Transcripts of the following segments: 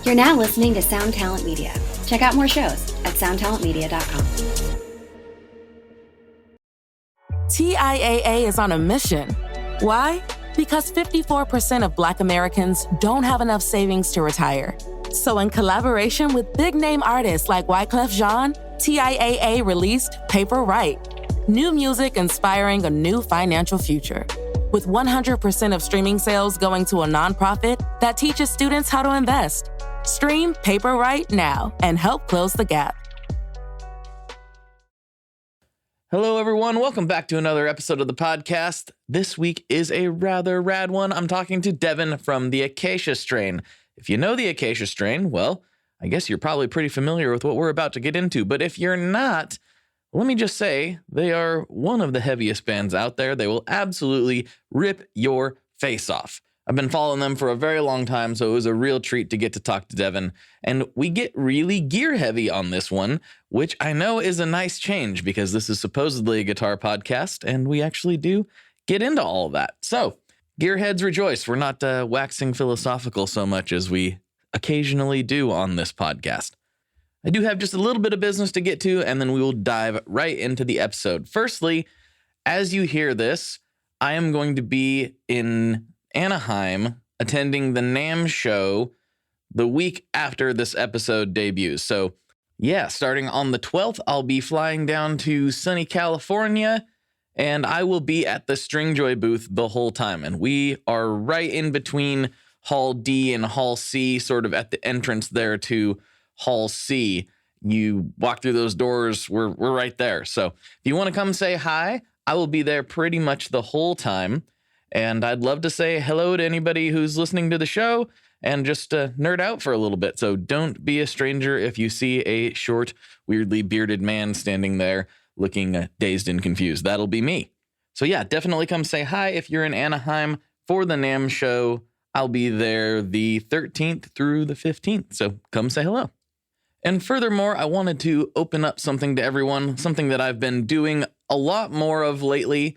You're now listening to Sound Talent Media. Check out more shows at soundtalentmedia.com. TIAA is on a mission. Why? Because 54% of Black Americans don't have enough savings to retire. So in collaboration with big-name artists like Wyclef Jean, TIAA released Paper Right, new music inspiring a new financial future. With 100% of streaming sales going to a nonprofit that teaches students how to invest. Stream Paper Right now and help close the gap. Hello, everyone. Welcome back to another episode of the podcast. This week is a rather rad one. I'm talking to Devin from the Acacia Strain. If you know the Acacia Strain, well, I guess you're probably pretty familiar with what we're about to get into. But if you're not, let me just say they are one of the heaviest bands out there. They will absolutely rip your face off. I've been following them for a very long time, so it was a real treat to get to talk to Devin. And we get really gear heavy on this one, which I know is a nice change because this is supposedly a guitar podcast, and we actually do get into all of that. So, gearheads rejoice. We're not waxing philosophical so much as we occasionally do on this podcast. I do have just a little bit of business to get to, and then we will dive right into the episode. Firstly, as you hear this, I am going to be in Anaheim attending the NAMM show the week after this episode debuts. So yeah, starting on the 12th, I'll be flying down to sunny California, and I will be at the Stringjoy booth the whole time. And we are right in between Hall D and Hall C, sort of at the entrance there to Hall C. You walk through those doors, we're right there. So if you want to come say hi, I will be there pretty much the whole time. And I'd love to say hello to anybody who's listening to the show and just nerd out for a little bit. So don't be a stranger if you see a short, weirdly bearded man standing there looking dazed and confused. That'll be me. So yeah, definitely come say hi if you're in Anaheim for the NAMM show. I'll be there the 13th through the 15th. So come say hello. And furthermore, I wanted to open up something to everyone, something that I've been doing a lot more of lately.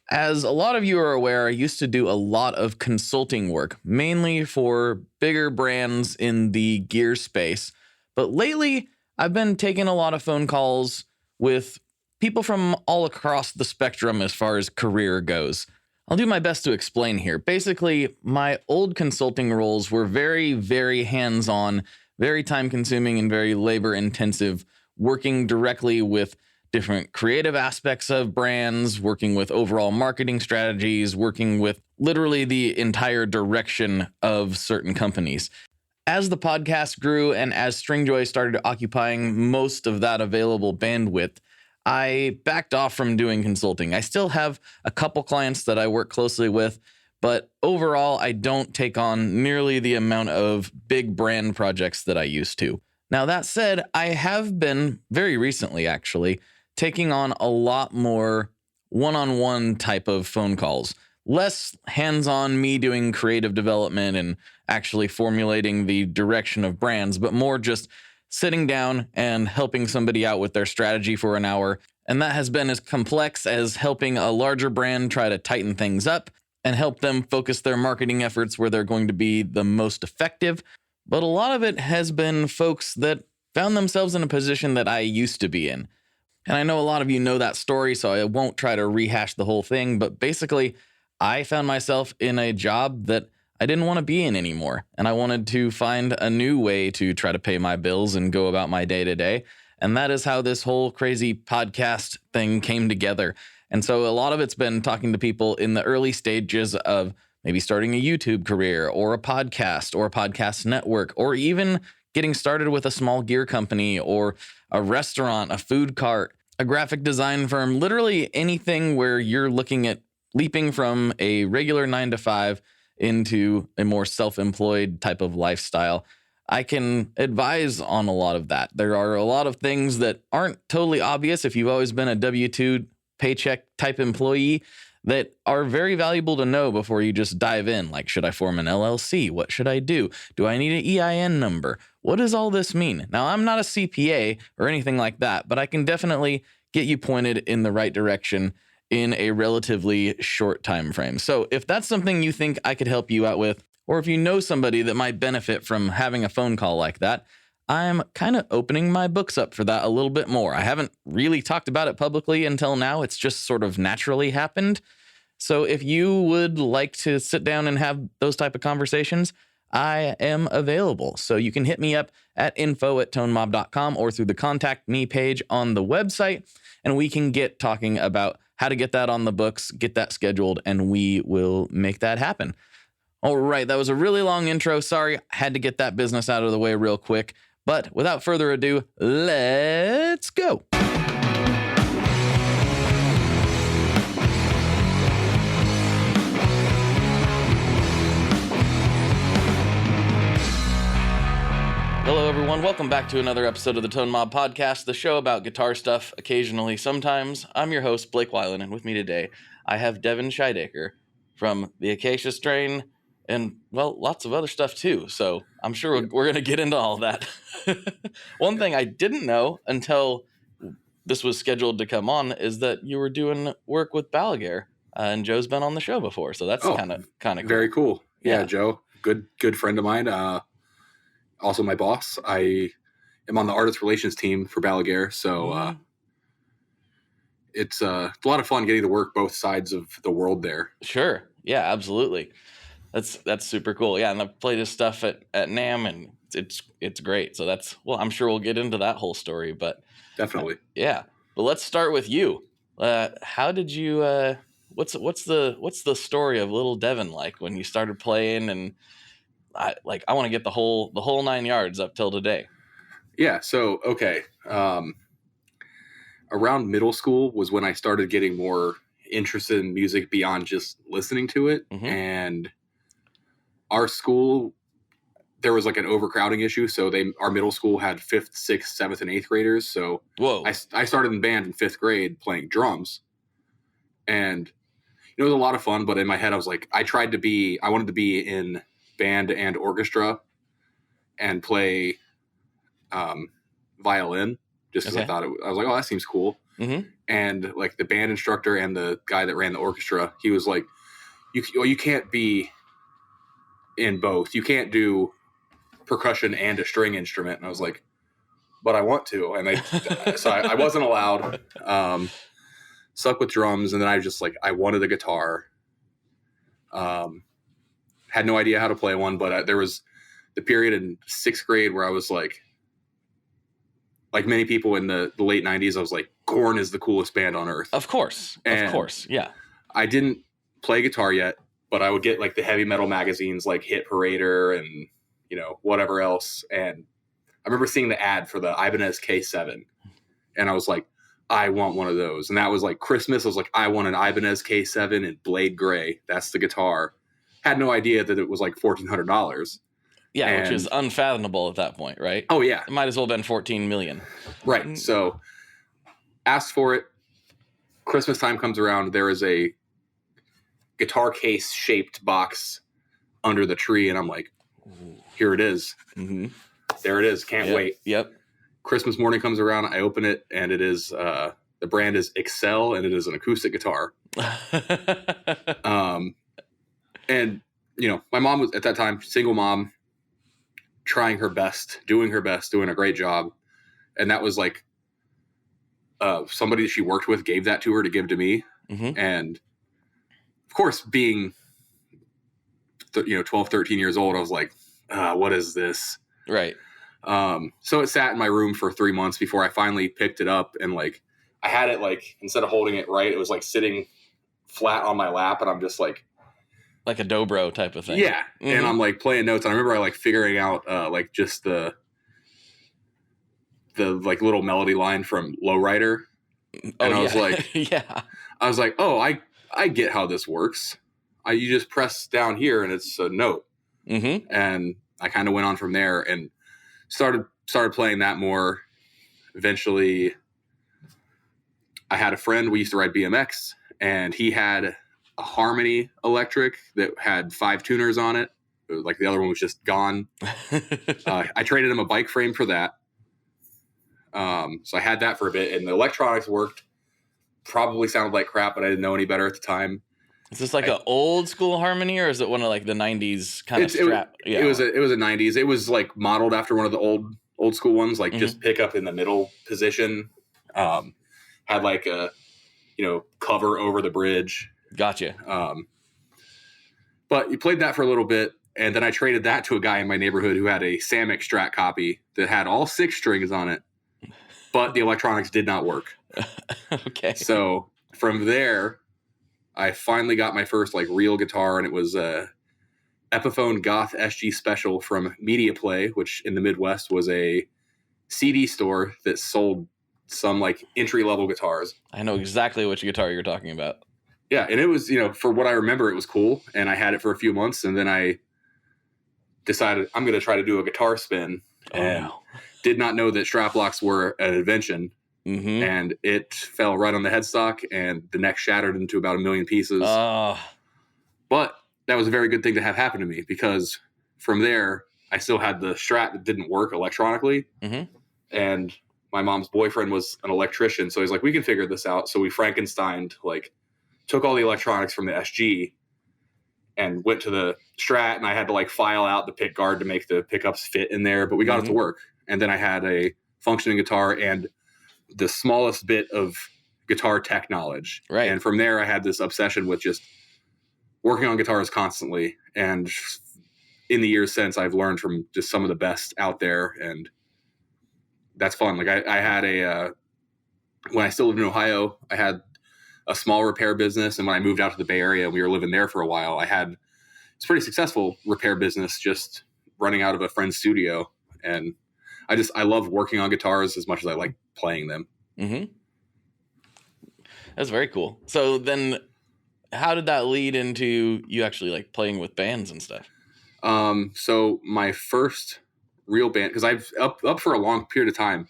As a lot of you are aware, I used to do a lot of consulting work, mainly for bigger brands in the gear space. But lately, I've been taking a lot of phone calls with people from all across the spectrum as far as career goes. I'll do my best to explain here. Basically, my old consulting roles were very, very hands-on, very time-consuming, and very labor-intensive, working directly with different creative aspects of brands, working with overall marketing strategies, working with literally the entire direction of certain companies. As the podcast grew and as Stringjoy started occupying most of that available bandwidth, I backed off from doing consulting. I still have a couple clients that I work closely with, but overall, I don't take on nearly the amount of big brand projects that I used to. Now, that said, I have been, very recently actually, taking on a lot more one-on-one type of phone calls. Less hands-on me doing creative development and actually formulating the direction of brands, but more just sitting down and helping somebody out with their strategy for an hour. And that has been as complex as helping a larger brand try to tighten things up and help them focus their marketing efforts where they're going to be the most effective. But a lot of it has been folks that found themselves in a position that I used to be in. And I know a lot of you know that story, so I won't try to rehash the whole thing. But basically, I found myself in a job that I didn't want to be in anymore. And I wanted to find a new way to try to pay my bills and go about my day to day. And that is how this whole crazy podcast thing came together. And so a lot of it's been talking to people in the early stages of maybe starting a YouTube career or a podcast network, or even getting started with a small gear company or a restaurant, a food cart, a graphic design firm, literally anything where you're looking at leaping from a regular 9-to-5 into a more self-employed type of lifestyle. I can advise on a lot of that. There are a lot of things that aren't totally obvious if you've always been a W-2 paycheck type employee that are very valuable to know before you just dive in. Like, should I form an LLC? What should I do? Do I need an EIN number? What does all this mean? Now, I'm not a CPA or anything like that, but I can definitely get you pointed in the right direction in a relatively short time frame. So if that's something you think I could help you out with, or if you know somebody that might benefit from having a phone call like that, I'm kind of opening my books up for that a little bit more. I haven't really talked about it publicly until now. It's just sort of naturally happened. So if you would like to sit down and have those type of conversations, I am available. So you can hit me up at info@tonemob.com or through the contact me page on the website, and we can get talking about how to get that on the books, get that scheduled, and we will make that happen. All right, that was a really long intro. Sorry, I had to get that business out of the way real quick. But without further ado, let's go. Hello, everyone. Welcome back to another episode of the Tone Mob Podcast, the show about guitar stuff, occasionally, sometimes. I'm your host, Blake Weiland, and with me today, I have Devin Shidaker from the Acacia Strain and, well, lots of other stuff, too. So I'm sure we're going to get into all that. One thing I didn't know until this was scheduled to come on is that you were doing work with Balaguer, and Joe's been on the show before, so that's kind of cool. Very cool. Yeah, Joe, good friend of mine. Also my boss. I am on the artist relations team for Balaguer, so it's a lot of fun getting to work both sides of the world there. Sure. Yeah, absolutely. That's super cool. Yeah, and I've played his stuff at NAMM, and it's great. So I'm sure we'll get into that whole story, but definitely. Yeah. But let's start with you. How did you what's the story of little Devin like when you started playing, and I want to get the whole 9 yards up till today. Yeah. So, okay. Around middle school was when I started getting more interested in music beyond just listening to it. Mm-hmm. And our school, there was like an overcrowding issue. So our middle school had 5th, 6th, 7th, and 8th graders. So I started in band in 5th grade playing drums, and it was a lot of fun. But in my head, I was like, I wanted to be in band and orchestra and play violin, just because I thought I was like, oh, that seems cool. Mm-hmm. And like the band instructor and the guy that ran the orchestra, he was like, you can't be in both. You can't do percussion and a string instrument. And I was like, but I want to. And so I wasn't allowed. Stuck with drums, and then I just I wanted a guitar. Had no idea how to play one, but there was the period in 6th grade where I was like many people in the late 90s, I was like, Korn is the coolest band on earth. Of course. Yeah. I didn't play guitar yet, but I would get the heavy metal magazines like Hit Parader and, whatever else. And I remember seeing the ad for the Ibanez K7, and I was like, I want one of those. And that was Christmas. I was like, I want an Ibanez K7 in Blade Gray. That's the guitar. Had no idea that it was $1,400. Yeah, which is unfathomable at that point, right? Oh, yeah. It might as well have been 14 million. Right. So asked for it. Christmas time comes around. There is a guitar case shaped box under the tree. And I'm like, here it is. Mm-hmm. There it is. Can't wait. Yep. Christmas morning comes around. I open it, and it is the brand is Excel, and it is an acoustic guitar. And, my mom was at that time, single mom, trying her best, doing a great job. And that was somebody that she worked with gave that to her to give to me. Mm-hmm. And of course, being, 12, 13 years old, I was like, what is this? Right. So it sat in my room for 3 months before I finally picked it up. And I had it instead of holding it right, it was sitting flat on my lap, and I'm just like a dobro type of thing. Yeah. Mm-hmm. And I'm playing notes. And I remember I figuring out just the little melody line from Lowrider. And I was like, yeah, I was like, oh, I get how this works. You just press down here and it's a note. Mm-hmm. And I kind of went on from there and started playing that more. Eventually I had a friend, we used to ride BMX, and he had a Harmony electric that had 5 tuners on it. The other one was just gone. I traded him a bike frame for that. So I had that for a bit, and the electronics worked. Probably sounded like crap, but I didn't know any better at the time. Is this like an old school harmony, or is it one of like the 90s kind of strap? It was a 90s. It was like modeled after one of the old school ones, like just pick up in the middle position. Had like a, cover over the bridge. Gotcha. But you played that for a little bit, and then I traded that to a guy in my neighborhood who had a Samick Strat copy that had all 6 strings on it, but the electronics did not work. Okay. So from there, I finally got my first like real guitar, and it was a Epiphone Goth SG Special from Media Play, which in the Midwest was a CD store that sold some like entry-level guitars. I know exactly which guitar you're talking about. Yeah, and it was, for what I remember, it was cool, and I had it for a few months, and then I decided I'm going to try to do a guitar spin, and did not know that strap locks were an invention, and it fell right on the headstock, and the neck shattered into about 1 million pieces. But that was a very good thing to have happen to me, because from there, I still had the Strat that didn't work electronically, and my mom's boyfriend was an electrician, so he's like, we can figure this out. So we Frankensteined, like, took all the electronics from the SG and went to the Strat, and I had to like file out the pick guard to make the pickups fit in there, but we got it to work. And then I had a functioning guitar and the smallest bit of guitar tech knowledge. Right. And from there, I had this obsession with just working on guitars constantly. And in the years since, I've learned from just some of the best out there, and that's fun. Like I had when I still lived in Ohio, I had a small repair business. And when I moved out to the Bay Area, we were living there for a while. It's a pretty successful repair business, just running out of a friend's studio. And I love working on guitars as much as I like playing them. That's very cool. So then how did that lead into you actually like playing with bands and stuff? So my first real band, because I've up for a long period of time,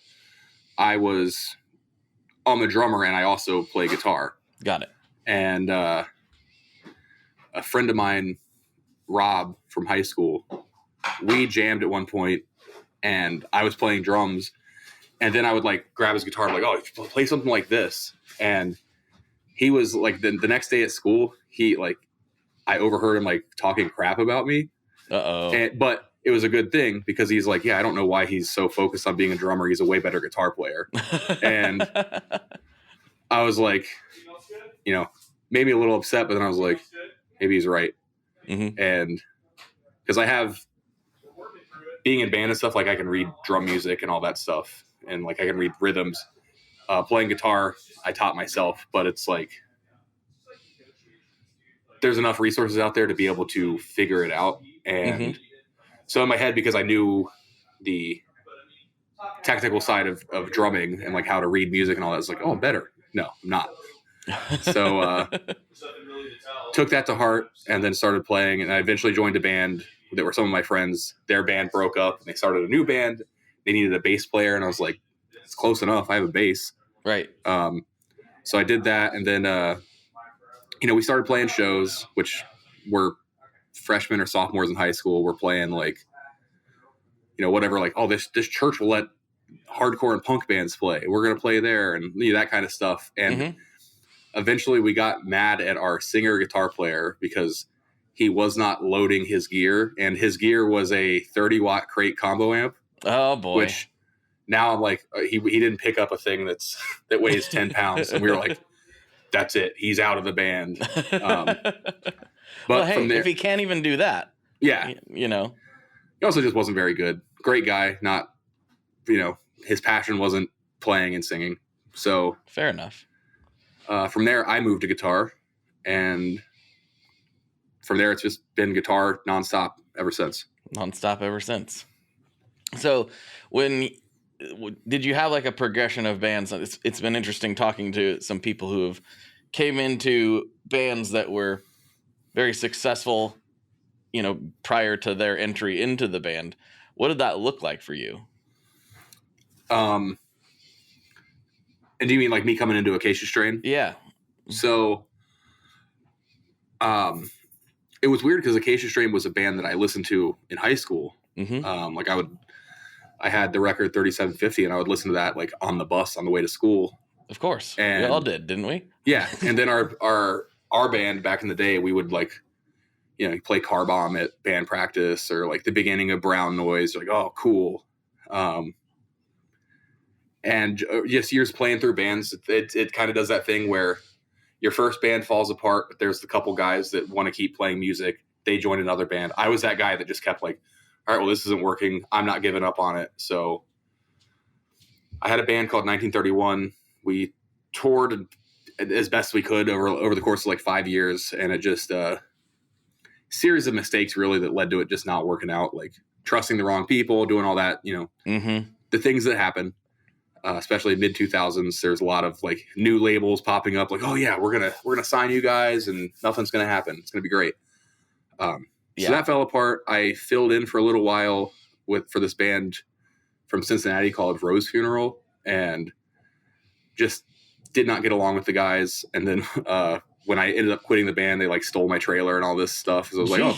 I'm a drummer and I also play guitar. Got it. And a friend of mine, Rob from high school, we jammed at one point, and I was playing drums, and then I would like grab his guitar and be like, oh, play something like this. And he was like, the next day at school, I overheard him like talking crap about me. But it was a good thing, because he's like, yeah, I don't know why he's so focused on being a drummer. He's a way better guitar player. And I was like, maybe a little upset, but then I was like, maybe he's right. And because I have, being in band and stuff, like I can read drum music and all that stuff, and like I can read rhythms. Playing guitar, I taught myself, but it's like there's enough resources out there to be able to figure it out. And so in my head, because I knew the technical side of drumming and like how to read music and all that, it's like, oh, I'm better. No, I'm not. So took that to heart and then started playing, and I eventually joined a band that were some of my friends. Their band broke up and they started a new band. They needed a bass player, and I was like, it's close enough. I have a bass. Right. So I did that, and then we started playing shows, which were freshmen or sophomores in high school. We're playing like, whatever, like, oh, this church will let hardcore and punk bands play. We're going to play there, and that kind of stuff. And eventually we got mad at our singer guitar player because he was not loading his gear, and his gear was a 30-watt crate combo amp. Oh boy. Which now I'm like, he didn't pick up a thing that weighs 10 pounds. And we were like, that's it. He's out of the band. But well, hey, from there, if he can't even do that, he he also just wasn't very good. Great guy. Not, his passion wasn't playing and singing. So fair enough. From there, I moved to guitar, and from there, it's just been guitar nonstop ever since. So did you have like a progression of bands? It's been interesting talking to some people who have came into bands that were very successful, prior to their entry into the band. What did that look like for you? And do you mean like me coming into Acacia Strain? Yeah. So, it was weird because Acacia Strain was a band that I listened to in high school. I had the record 3750, and I would listen to that like on the bus on the way to school. Of course. And we all did, didn't we? Yeah. And then our our band back in the day, we would like, you know, play Car Bomb at band practice or like the beginning of Brown Noise. Like, oh, cool. And just years playing through bands, it kind of does that thing where your first band falls apart, but there's the couple guys that want to keep playing music. They join another band. I was that guy that just kept like, all right, well, this isn't working. I'm not giving up on it. So I had a band called 1931. We toured as best we could over the course of like 5 years. And it just series of mistakes really that led to it just not working out, like trusting the wrong people, doing all that, you know, the things that happen. Especially mid 2000s, there's a lot of like new labels popping up like, oh yeah, we're gonna sign you guys and nothing's gonna happen. It's gonna be great. So that fell apart. I filled in for a little while for this band from Cincinnati called Rose Funeral, and just did not get along with the guys. And then when I ended up quitting the band, they like stole my trailer and all this stuff. So I was like, oh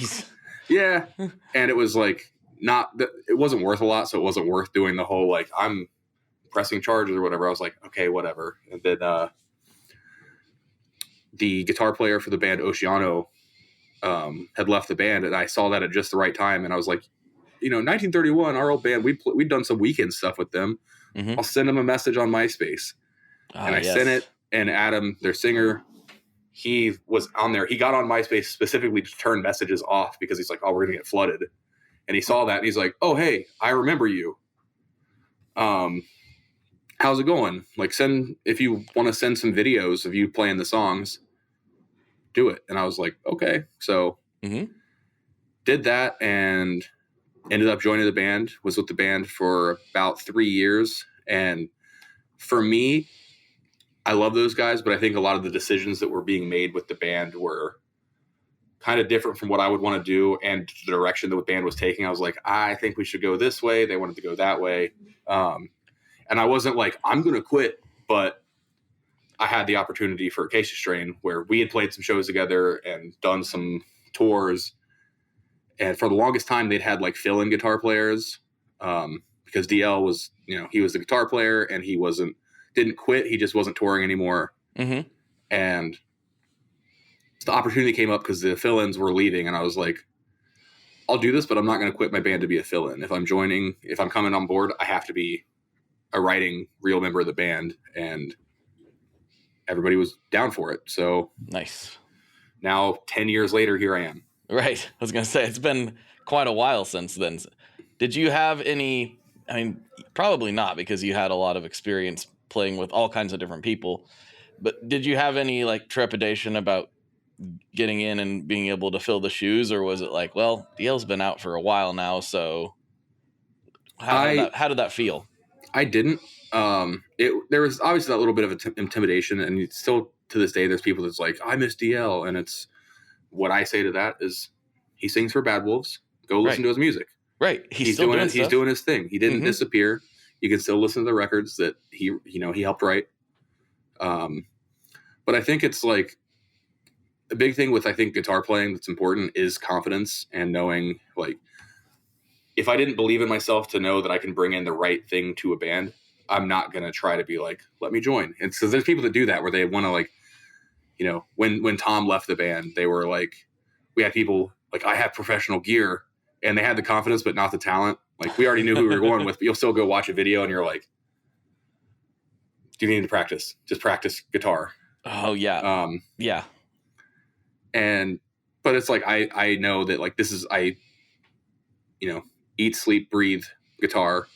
yeah. And it was like it wasn't worth a lot, so it wasn't worth doing the whole like I'm pressing charges or whatever. I was like, okay, whatever. And then the guitar player for the band Oceano had left the band, and I saw that at just the right time, and I was like, you know, 1931, our old band, we'd done some weekend stuff with them. I'll send them a message on MySpace. And I sent it, and Adam, their singer, he was on there. He got on MySpace specifically to turn messages off because he's like, oh, we're gonna get flooded. And he saw that, and he's like, oh, hey, I remember you. How's it going? Like, if you want to send some videos of you playing the songs, do it. And I was like, okay. So did that and ended up joining the band, was with the band for about 3 years. And for me, I love those guys, but I think a lot of the decisions that were being made with the band were kind of different from what I would want to do and the direction that the band was taking. I was like, I think we should go this way. They wanted to go that way. And I wasn't like, I'm going to quit, but I had the opportunity for Acacia Strain where we had played some shows together and done some tours. And for the longest time, they'd had like fill-in guitar players because DL was, you know, he was the guitar player and he didn't quit. He just wasn't touring anymore. And the opportunity came up because the fill-ins were leaving. And I was like, I'll do this, but I'm not going to quit my band to be a fill-in. If I'm coming on board, I have to be a writing real member of the band, and everybody was down for it. So nice. Now 10 years later, here I am. Right. I was going to say, it's been quite a while since then. Did you have any, I mean, probably not because you had a lot of experience playing with all kinds of different people, but did you have any like trepidation about getting in and being able to fill the shoes? Or was it like, well, DL's been out for a while now. So how did that feel? I didn't. There was obviously that little bit of intimidation, and still to this day, there's people that's like, I miss DL. And it's what I say to that is he sings for Bad Wolves. Go listen to his music. Right. He's doing his thing. He didn't disappear. You can still listen to the records that he helped write. But I think it's like a big thing with, I think, guitar playing that's important is confidence and knowing, like, if I didn't believe in myself to know that I can bring in the right thing to a band, I'm not going to try to be like, let me join. And so there's people that do that where they want to, like, you know, when Tom left the band, they were like, we had people like, I have professional gear, and they had the confidence, but not the talent. Like, we already knew who we were going with, but you'll still go watch a video and you're like, do you need to practice? Just practice guitar. Oh yeah. Yeah. But it's like, I know that like, this is, eat, sleep, breathe guitar.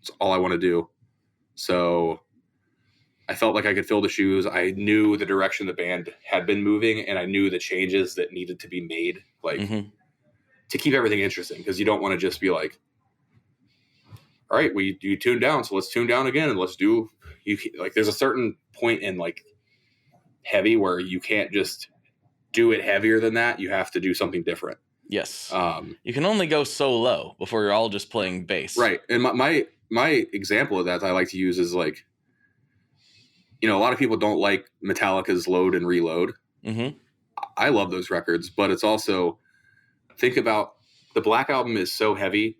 It's all I want to do. So I felt like I could fill the shoes. I knew the direction the band had been moving, and I knew the changes that needed to be made, like to keep everything interesting. Cause you don't want to just be like, all right, you tuned down, so let's tune down again. And let's do, like, there's a certain point in like heavy where you can't just do it heavier than that. You have to do something different. Yes. You can only go so low before you're all just playing bass. Right. And my example of that I like to use is like, you know, a lot of people don't like Metallica's Load and Reload. I love those records, but it's also, think about the Black Album is so heavy.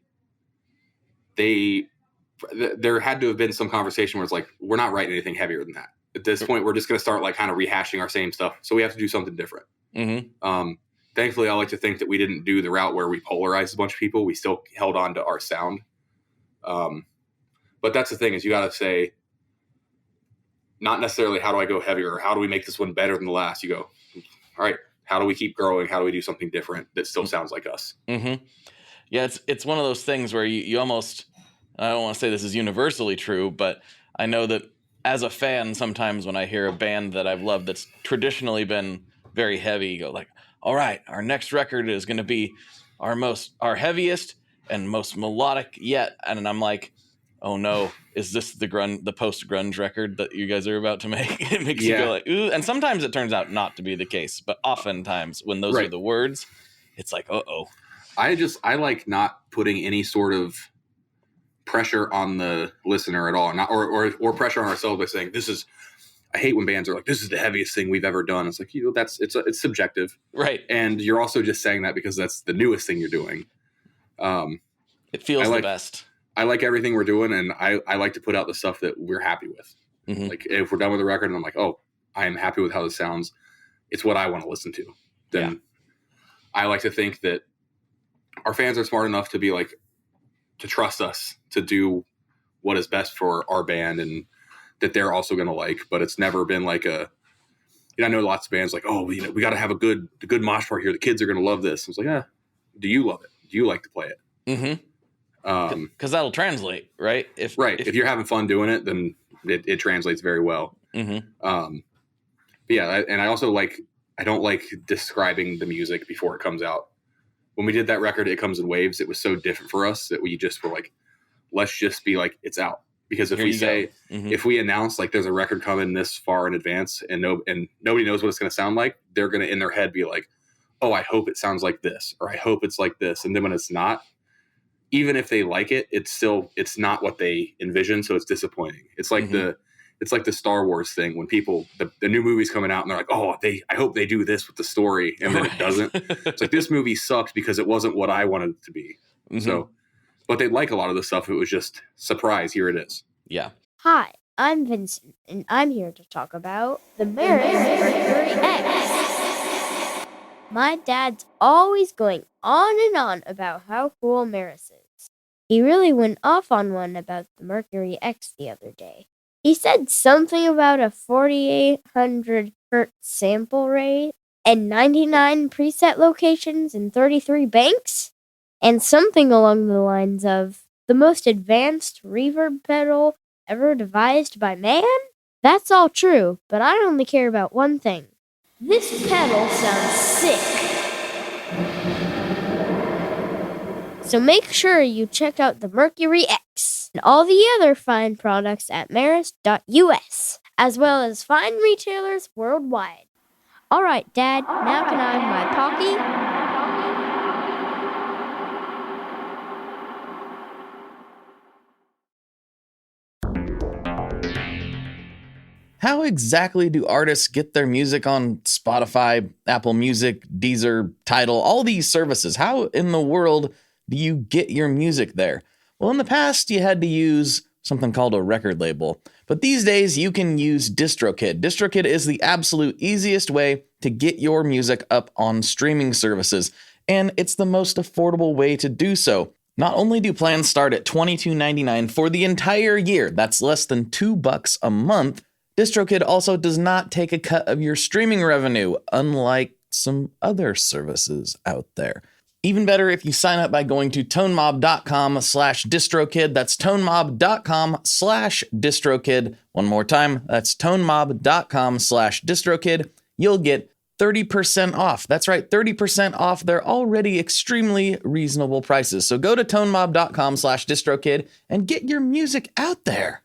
There had to have been some conversation where it's like, we're not writing anything heavier than that. at this point, we're just going to start like kind of rehashing our same stuff. So we have to do something different. Thankfully, I like to think that we didn't do the route where we polarized a bunch of people. We still held on to our sound. But that's the thing, is you got to say, not necessarily how do I go heavier or how do we make this one better than the last. You go, all right, how do we keep growing? How do we do something different that still sounds like us? Yeah, it's one of those things where you almost, I don't want to say this is universally true, but I know that as a fan, sometimes when I hear a band that I've loved that's traditionally been very heavy, you go like, all right, our next record is going to be our heaviest and most melodic yet. And I'm like, oh no, is this the post-grunge record that you guys are about to make? It makes you go like, ooh. And sometimes it turns out not to be the case, but oftentimes when those are the words, it's like, uh-oh. I like not putting any sort of pressure on the listener at all, or pressure on ourselves by saying I hate when bands are like, this is the heaviest thing we've ever done. It's like, it's subjective. Right. And you're also just saying that because that's the newest thing you're doing. It feels the best. I like everything we're doing, and I like to put out the stuff that we're happy with. Like if we're done with the record and I'm like, oh, I am happy with how this sounds, it's what I want to listen to. Then I like to think that our fans are smart enough to be like, to trust us to do what is best for our band and that they're also going to like. But it's never been like I know lots of bands like, oh, we got to have a good mosh part here. The kids are going to love this. I was like, do you love it? Do you like to play it? Because that'll translate, right? If you're having fun doing it, then it translates very well. And I also I don't like describing the music before it comes out. When we did that record, It Comes in Waves, it was so different for us that we just were like, let's just be like, it's out. Because if if we announce like there's a record coming this far in advance and nobody knows what it's going to sound like, they're going to in their head be like, oh, I hope it sounds like this, or I hope it's like this. And then when it's not, even if they like it, it's not what they envision. So it's disappointing. It's like the Star Wars thing when people, the new movie's coming out and they're like, oh, I hope they do this with the story. And then it doesn't. It's like, this movie sucked because it wasn't what I wanted it to be. So, but they'd like a lot of the stuff. It was just surprise. Here it is. Yeah. Hi, I'm Vincent, and I'm here to talk about the Maris Mercury X. My dad's always going on about how cool Maris is. He really went off on one about the Mercury X the other day. He said something about a 4,800 hertz sample rate and 99 preset locations in 33 banks, and something along the lines of the most advanced reverb pedal ever devised by man? That's all true, but I only care about one thing. This pedal sounds sick. So make sure you check out the Mercury X and all the other fine products at maris.us, as well as fine retailers worldwide. All right, Dad, now can I have my Pocky? How exactly do artists get their music on Spotify, Apple Music, Deezer, Tidal, all these services? How in the world do you get your music there? Well, in the past, you had to use something called a record label. But these days, you can use DistroKid. DistroKid is the absolute easiest way to get your music up on streaming services. And it's the most affordable way to do so. Not only do plans start at $22.99 for the entire year, that's less than $2 a month, DistroKid also does not take a cut of your streaming revenue, unlike some other services out there. Even better if you sign up by going to tonemob.com/distrokid. That's tonemob.com/distrokid. One more time, that's tonemob.com/distrokid. You'll get 30% off. That's right, 30% off their already extremely reasonable prices. So go to tonemob.com/distrokid and get your music out there.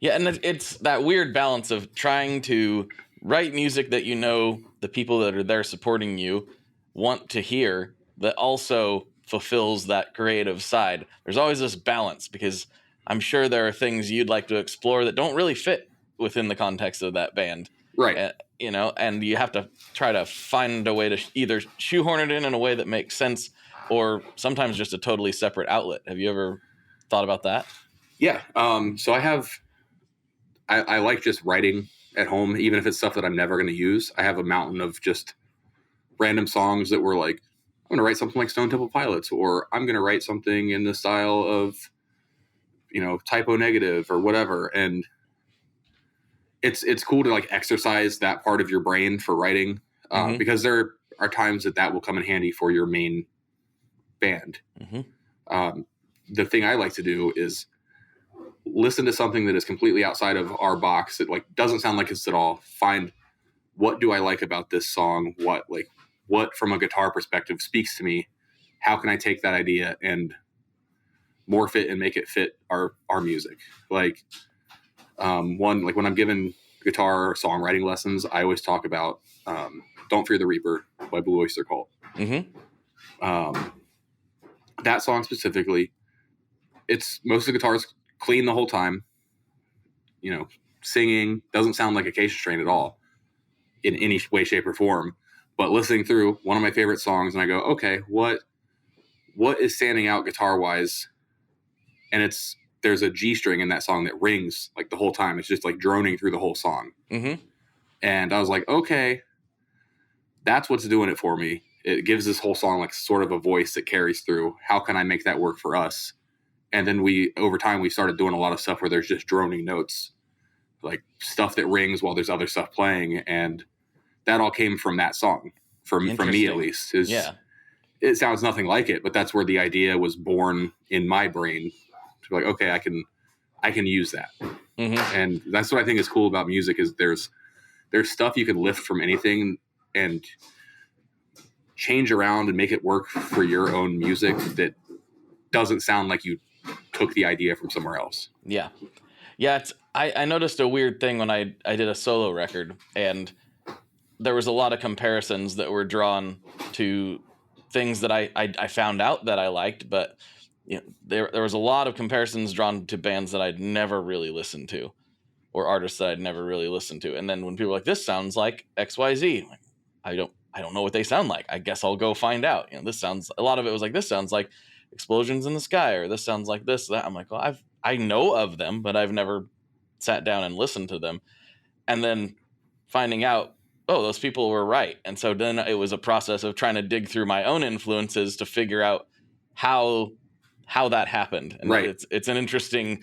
Yeah, and it's that weird balance of trying to write music that the people that are there supporting you want to hear, that also fulfills that creative side. There's always this balance, because I'm sure there are things you'd like to explore that don't really fit within the context of that band. Right. And you have to try to find a way to either shoehorn it in a way that makes sense, or sometimes just a totally separate outlet. Have you ever thought about that? Yeah. So I like just writing at home, even if it's stuff that I'm never going to use. I have a mountain of just random songs that were like, I'm going to write something like Stone Temple Pilots, or I'm going to write something in the style of, Typo Negative or whatever. And it's cool to like exercise that part of your brain for writing, because there are times that will come in handy for your main band. The thing I like to do is listen to something that is completely outside of our box that like doesn't sound like it's at all. Find what do I like about this song? What from a guitar perspective speaks to me? How can I take that idea and morph it and make it fit our music? Like when I'm given guitar songwriting lessons, I always talk about Don't Fear the Reaper by Blue Oyster Cult. That song specifically, it's most of the guitars clean the whole time, singing, doesn't sound like Acacia Strain at all in any way, shape, or form. But listening through, one of my favorite songs, and I go, okay, what is standing out guitar wise? And there's a G string in that song that rings like the whole time. It's just like droning through the whole song. And I was like, okay, that's what's doing it for me. It gives this whole song like sort of a voice that carries through. How can I make that work for us? And then over time, we started doing a lot of stuff where there's just droning notes, like stuff that rings while there's other stuff playing. And that all came from that song, from me at least. It sounds nothing like it, but that's where the idea was born in my brain to be like, okay, I can use that. And that's what I think is cool about music is there's stuff you can lift from anything and change around and make it work for your own music that doesn't sound like you took the idea from somewhere else. Yeah. I noticed a weird thing when I did a solo record, and there was a lot of comparisons that were drawn to things that I found out that I liked, but there was a lot of comparisons drawn to bands that I'd never really listened to, or artists that I'd never really listened to. And then when people were like, this sounds like XYZ, like, I don't know what they sound like. I guess I'll go find out. A lot of it was like, this sounds like Explosions in the Sky, or this sounds like this, that. I'm like, well, I know of them, but I've never sat down and listened to them. And then finding out, oh, those people were right. And so then it was a process of trying to dig through my own influences to figure out how that happened. And right. It's an interesting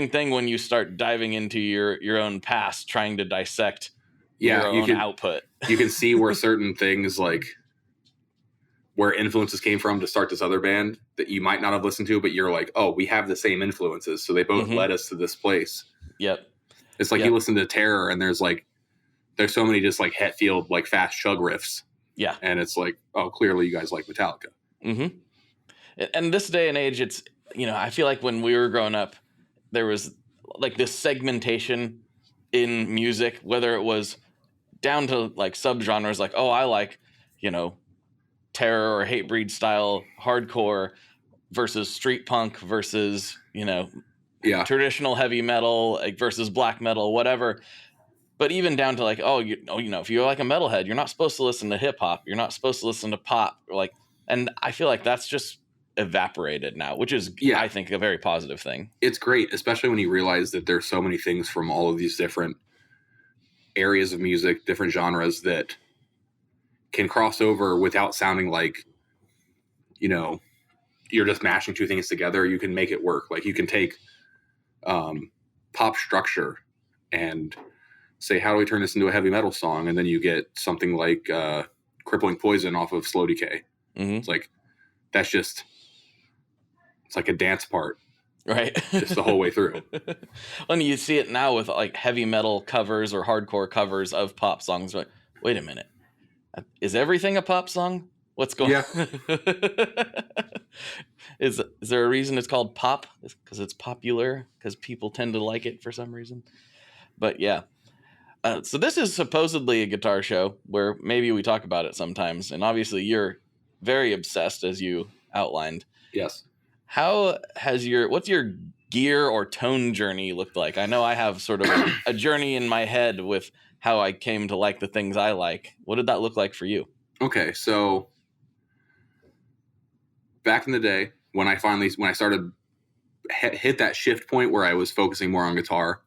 thing when you start diving into your own past, trying to dissect your own output. You can see where certain things, like where influences came from to start this other band that you might not have listened to, but you're like, oh, we have the same influences. So they both led us to this place. Yep. It's like you listen to Terror and there's so many just like Hetfield, like fast chug riffs. Yeah. And it's like, oh, clearly you guys like Metallica. And this day and age, it's, I feel like when we were growing up, there was like this segmentation in music, whether it was down to like subgenres, like, oh, I like, Terror or Hatebreed style hardcore versus street punk versus, traditional heavy metal, like, versus black metal, whatever. But even down to like, if you're like a metalhead, you're not supposed to listen to hip hop. You're not supposed to listen to pop. And I feel like that's just evaporated now, which is, I think, a very positive thing. It's great, especially when you realize that there's so many things from all of these different areas of music, different genres that can cross over without sounding like, you're just mashing two things together. You can make it work. Like you can take pop structure and say, how do we turn this into a heavy metal song? And then you get something like Crippling Poison off of Slow Decay. It's like, it's like a dance part. Right. Just the whole way through. And you see it now with like heavy metal covers or hardcore covers of pop songs. Like, wait a minute. Is everything a pop song? What's going on? Is there a reason it's called pop? Because it's popular? Because people tend to like it for some reason? But yeah. So this is supposedly a guitar show where maybe we talk about it sometimes. And obviously you're very obsessed, as you outlined. Yes. What's your gear or tone journey looked like? I know I have sort of a journey in my head with how I came to like the things I like. What did that look like for you? Okay, so back in the day when I started hit that shift point where I was focusing more on guitar,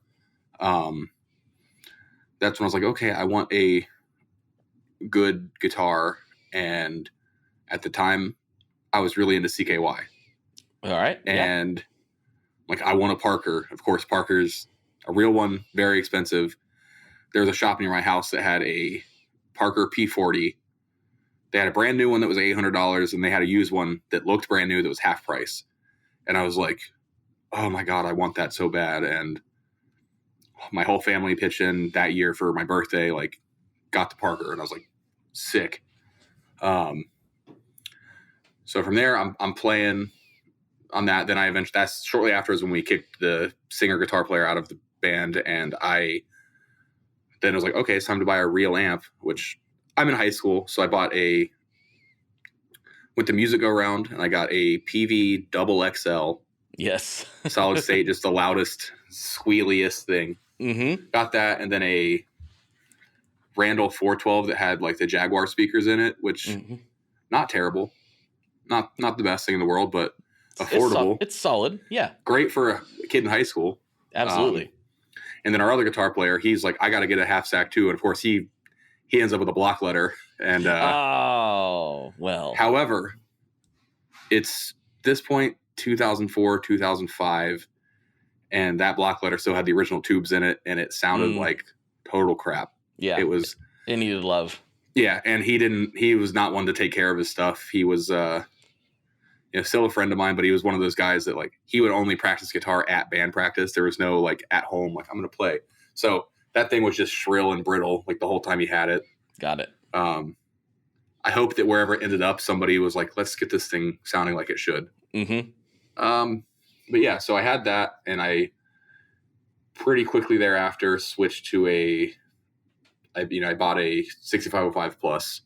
that's when I was like, okay, I want a good guitar. And at the time, I was really into CKY. All right. And like, I want a Parker. Of course, Parker's a real one, very expensive. There's a shop near my house that had a Parker P40. They had a brand new one that was $800, and they had a used one that looked brand new that was half price. And I was like, oh my God, I want that so bad. And my whole family pitched in that year for my birthday, like got the Parker, and I was like, sick. So from there, I'm playing on that. Then that's shortly after is when we kicked the singer guitar player out of the band. And then I was like, okay, it's time to buy a real amp, which I'm in high school. So I went to Music Go Round, and I got a PV double XL. Yes. Solid state, just the loudest, squealiest thing. Mm-hmm. Got that. And then a Randall 412 that had like the Jaguar speakers in it, which not terrible. Not the best thing in the world, but affordable. It's solid. Yeah. Great for a kid in high school. Absolutely. And then our other guitar player, he's like, I got to get a half stack too. And of course he ends up with a block letter. And, however, it's this point, 2004, 2005, and that block letter still had the original tubes in it, and it sounded like total crap. Yeah. It needed love. Yeah. And he was not one to take care of his stuff. He was, still a friend of mine, but he was one of those guys that like, he would only practice guitar at band practice. There was no like at home, like I'm going to play. So that thing was just shrill and brittle, like the whole time he had it. Got it. I hope that wherever it ended up, somebody was like, let's get this thing sounding like it should. Mm-hmm. But yeah, so I had that, and I pretty quickly thereafter switched to I bought a 6505 Plus.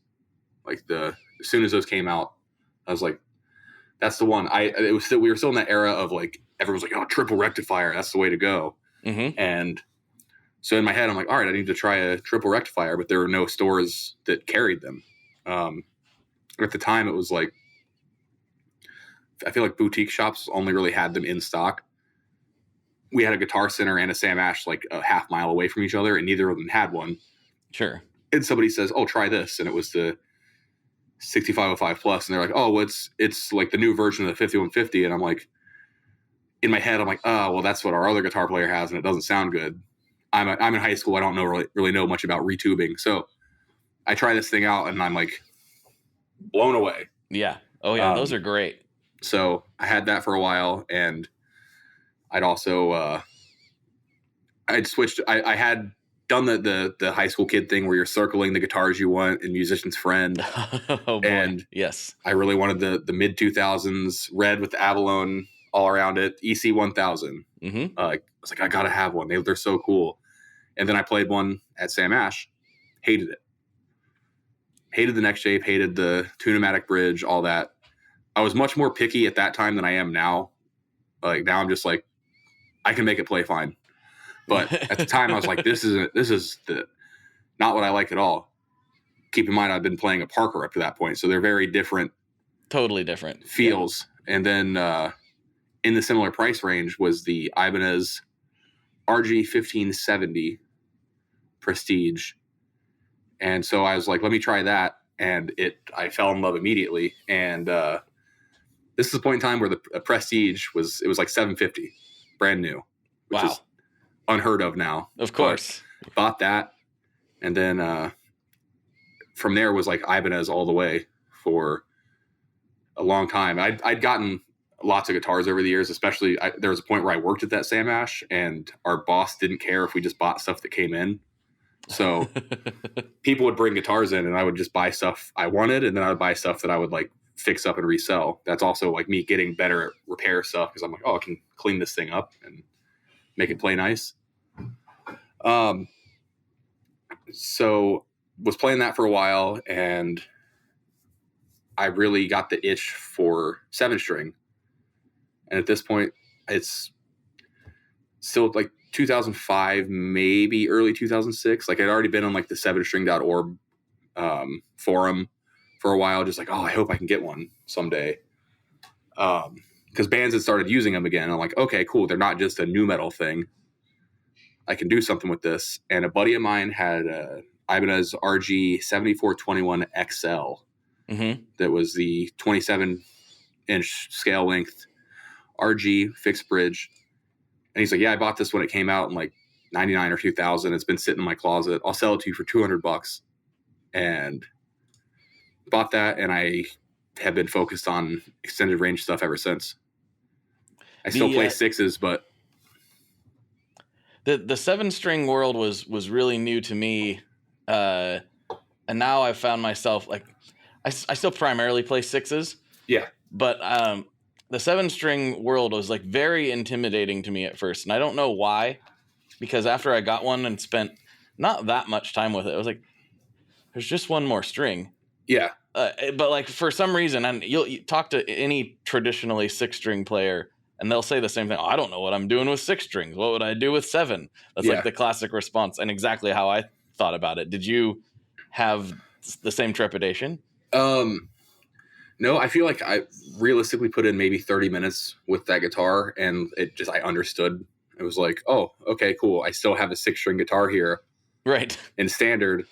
Like as soon as those came out, I was like, that's the one. We were still in that era of like, everyone's like, oh, triple rectifier, that's the way to go. Mm-hmm. And so in my head, I'm like, all right, I need to try a triple rectifier, but there were no stores that carried them. At the time, it was like, I feel like boutique shops only really had them in stock. We had a Guitar Center and a Sam Ash like a half mile away from each other, and neither of them had one. Sure. And somebody says, oh, try this. And it was the 6505 Plus. And they're like, oh, well, it's like the new version of the 5150. And I'm like, in my head, I'm like, oh, well, that's what our other guitar player has, and it doesn't sound good. I'm in high school. I don't really know much about retubing. So I try this thing out, and I'm like blown away. Yeah. Oh yeah. Those are great. So I had that for a while, and I'd also, I'd switched. I had done the high school kid thing where you're circling the guitars you want in Musician's Friend. Oh boy. And yes, I really wanted the mid 2000s red with the abalone all around it. EC 1000. Mm-hmm. I was like, I gotta have one. They're so cool. And then I played one at Sam Ash. Hated it. Hated the neck shape. Hated the Tune-O-Matic bridge. All that. I was much more picky at that time than I am now. Like now I'm just like, I can make it play fine. But at the time I was like, this is not what I like at all. Keep in mind, I've been playing a Parker up to that point. So they're very different. Totally different feels. Yeah. And then in the similar price range was the Ibanez RG 1570 Prestige. And so I was like, let me try that. And I fell in love immediately. And this is the point in time where the Prestige was like $750, brand new, which is unheard of now. Of course. But bought that. And then from there was like Ibanez all the way for a long time. I'd gotten lots of guitars over the years, especially there was a point where I worked at that Sam Ash, and our boss didn't care if we just bought stuff that came in. So people would bring guitars in, and I would just buy stuff I wanted, and then I would buy stuff that I would like fix up and resell. That's also like me getting better at repair stuff, because I'm like, oh, I can clean this thing up and make it play nice. So was playing that for a while, and I really got the itch for 7-string. And at this point, it's still like 2005, maybe early 2006. Like I'd already been on like the 7string.org forum for a while, just like, oh, I hope I can get one someday. because bands had started using them again. I'm like, okay, cool. They're not just a new metal thing. I can do something with this. And a buddy of mine had a Ibanez RG 7421 XL. That was the 27-inch scale length RG fixed bridge. And he's like, yeah, I bought this when it came out in like 99 or 2000. It's been sitting in my closet. I'll sell it to you for $200. And bought that, and I have been focused on extended range stuff ever since. I still play sixes, but the 7-string world was really new to me, and now I've found myself like I still primarily play sixes. Yeah, but the 7-string world was like very intimidating to me at first, and I don't know why. Because after I got one and spent not that much time with it, I was like, "There's just one more string." Yeah. But like for some reason, and you talk to any traditionally 6-string player, and they'll say the same thing. Oh, I don't know what I'm doing with 6 strings. What would I do with 7? That's like the classic response, and exactly how I thought about it. Did you have the same trepidation? No, I feel like I realistically put in maybe 30 minutes with that guitar, and I understood. It was like, oh, okay, cool. I still have a 6-string guitar here, right? In standard.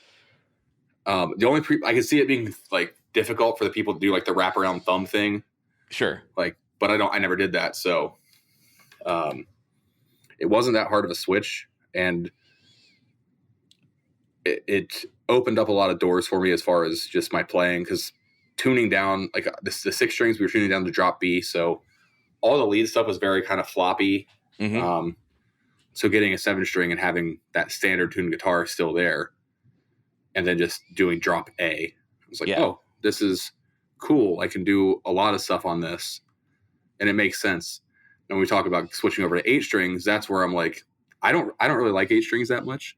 The only I could see it being like difficult for the people to do like the wraparound thumb thing. Sure. Like, but I never did that, so it wasn't that hard of a switch, and it opened up a lot of doors for me as far as just my playing, because tuning down like the 6 strings, we were tuning down to drop B, so all the lead stuff was very kind of floppy. So getting a 7-string and having that standard tuned guitar still there, and then just doing drop A, I was like, oh, this is cool. I can do a lot of stuff on this, and it makes sense. And when we talk about switching over to 8 strings, that's where I'm like, I don't really like 8 strings that much.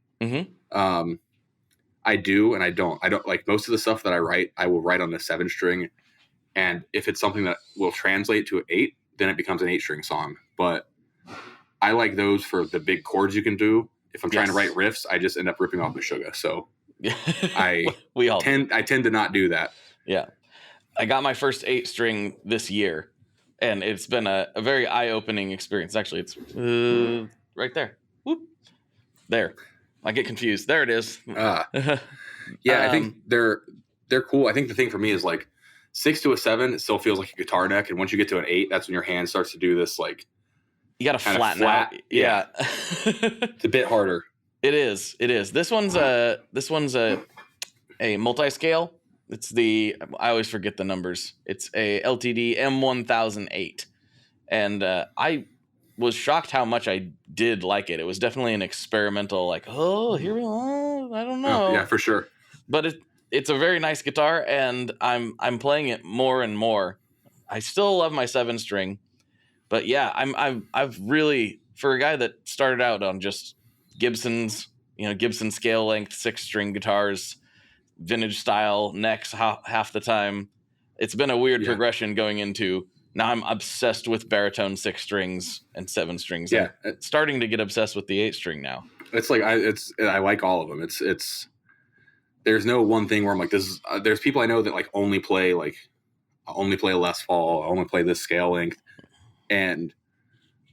I do, and I don't like most of the stuff that I write. I will write on the 7-string, and if it's something that will translate to an 8, then it becomes an 8-string song. But I like those for the big chords you can do. If I'm trying to write riffs, I just end up ripping off Meshuggah. So I tend to not do that. Yeah. I got my first 8-string this year, and it's been a very eye-opening experience. Actually, it's right there. Whoop. There. I get confused. There it is. I think they're cool. I think the thing for me is like 6 to a 7, it still feels like a guitar neck. And once you get to an 8, that's when your hand starts to do this like, you got to flatten out. Yeah. It's a bit harder. It is. This one's a multi-scale. It's I always forget the numbers. It's a LTD M1008. And I was shocked how much I did like it. It was definitely an experimental, like, here we go. I don't know. Yeah, for sure. But it's a very nice guitar, and I'm playing it more and more. I still love my 7-string. But yeah, I've really, for a guy that started out on just Gibson scale length 6-string guitars, vintage style necks half the time, it's been a weird progression going into now I'm obsessed with baritone 6 strings and 7 strings. Yeah, I'm starting to get obsessed with the 8-string now. It's like I like all of them. It's there's no one thing where I'm like this is. There's people I know that like only play a Les Paul, only play this scale length. And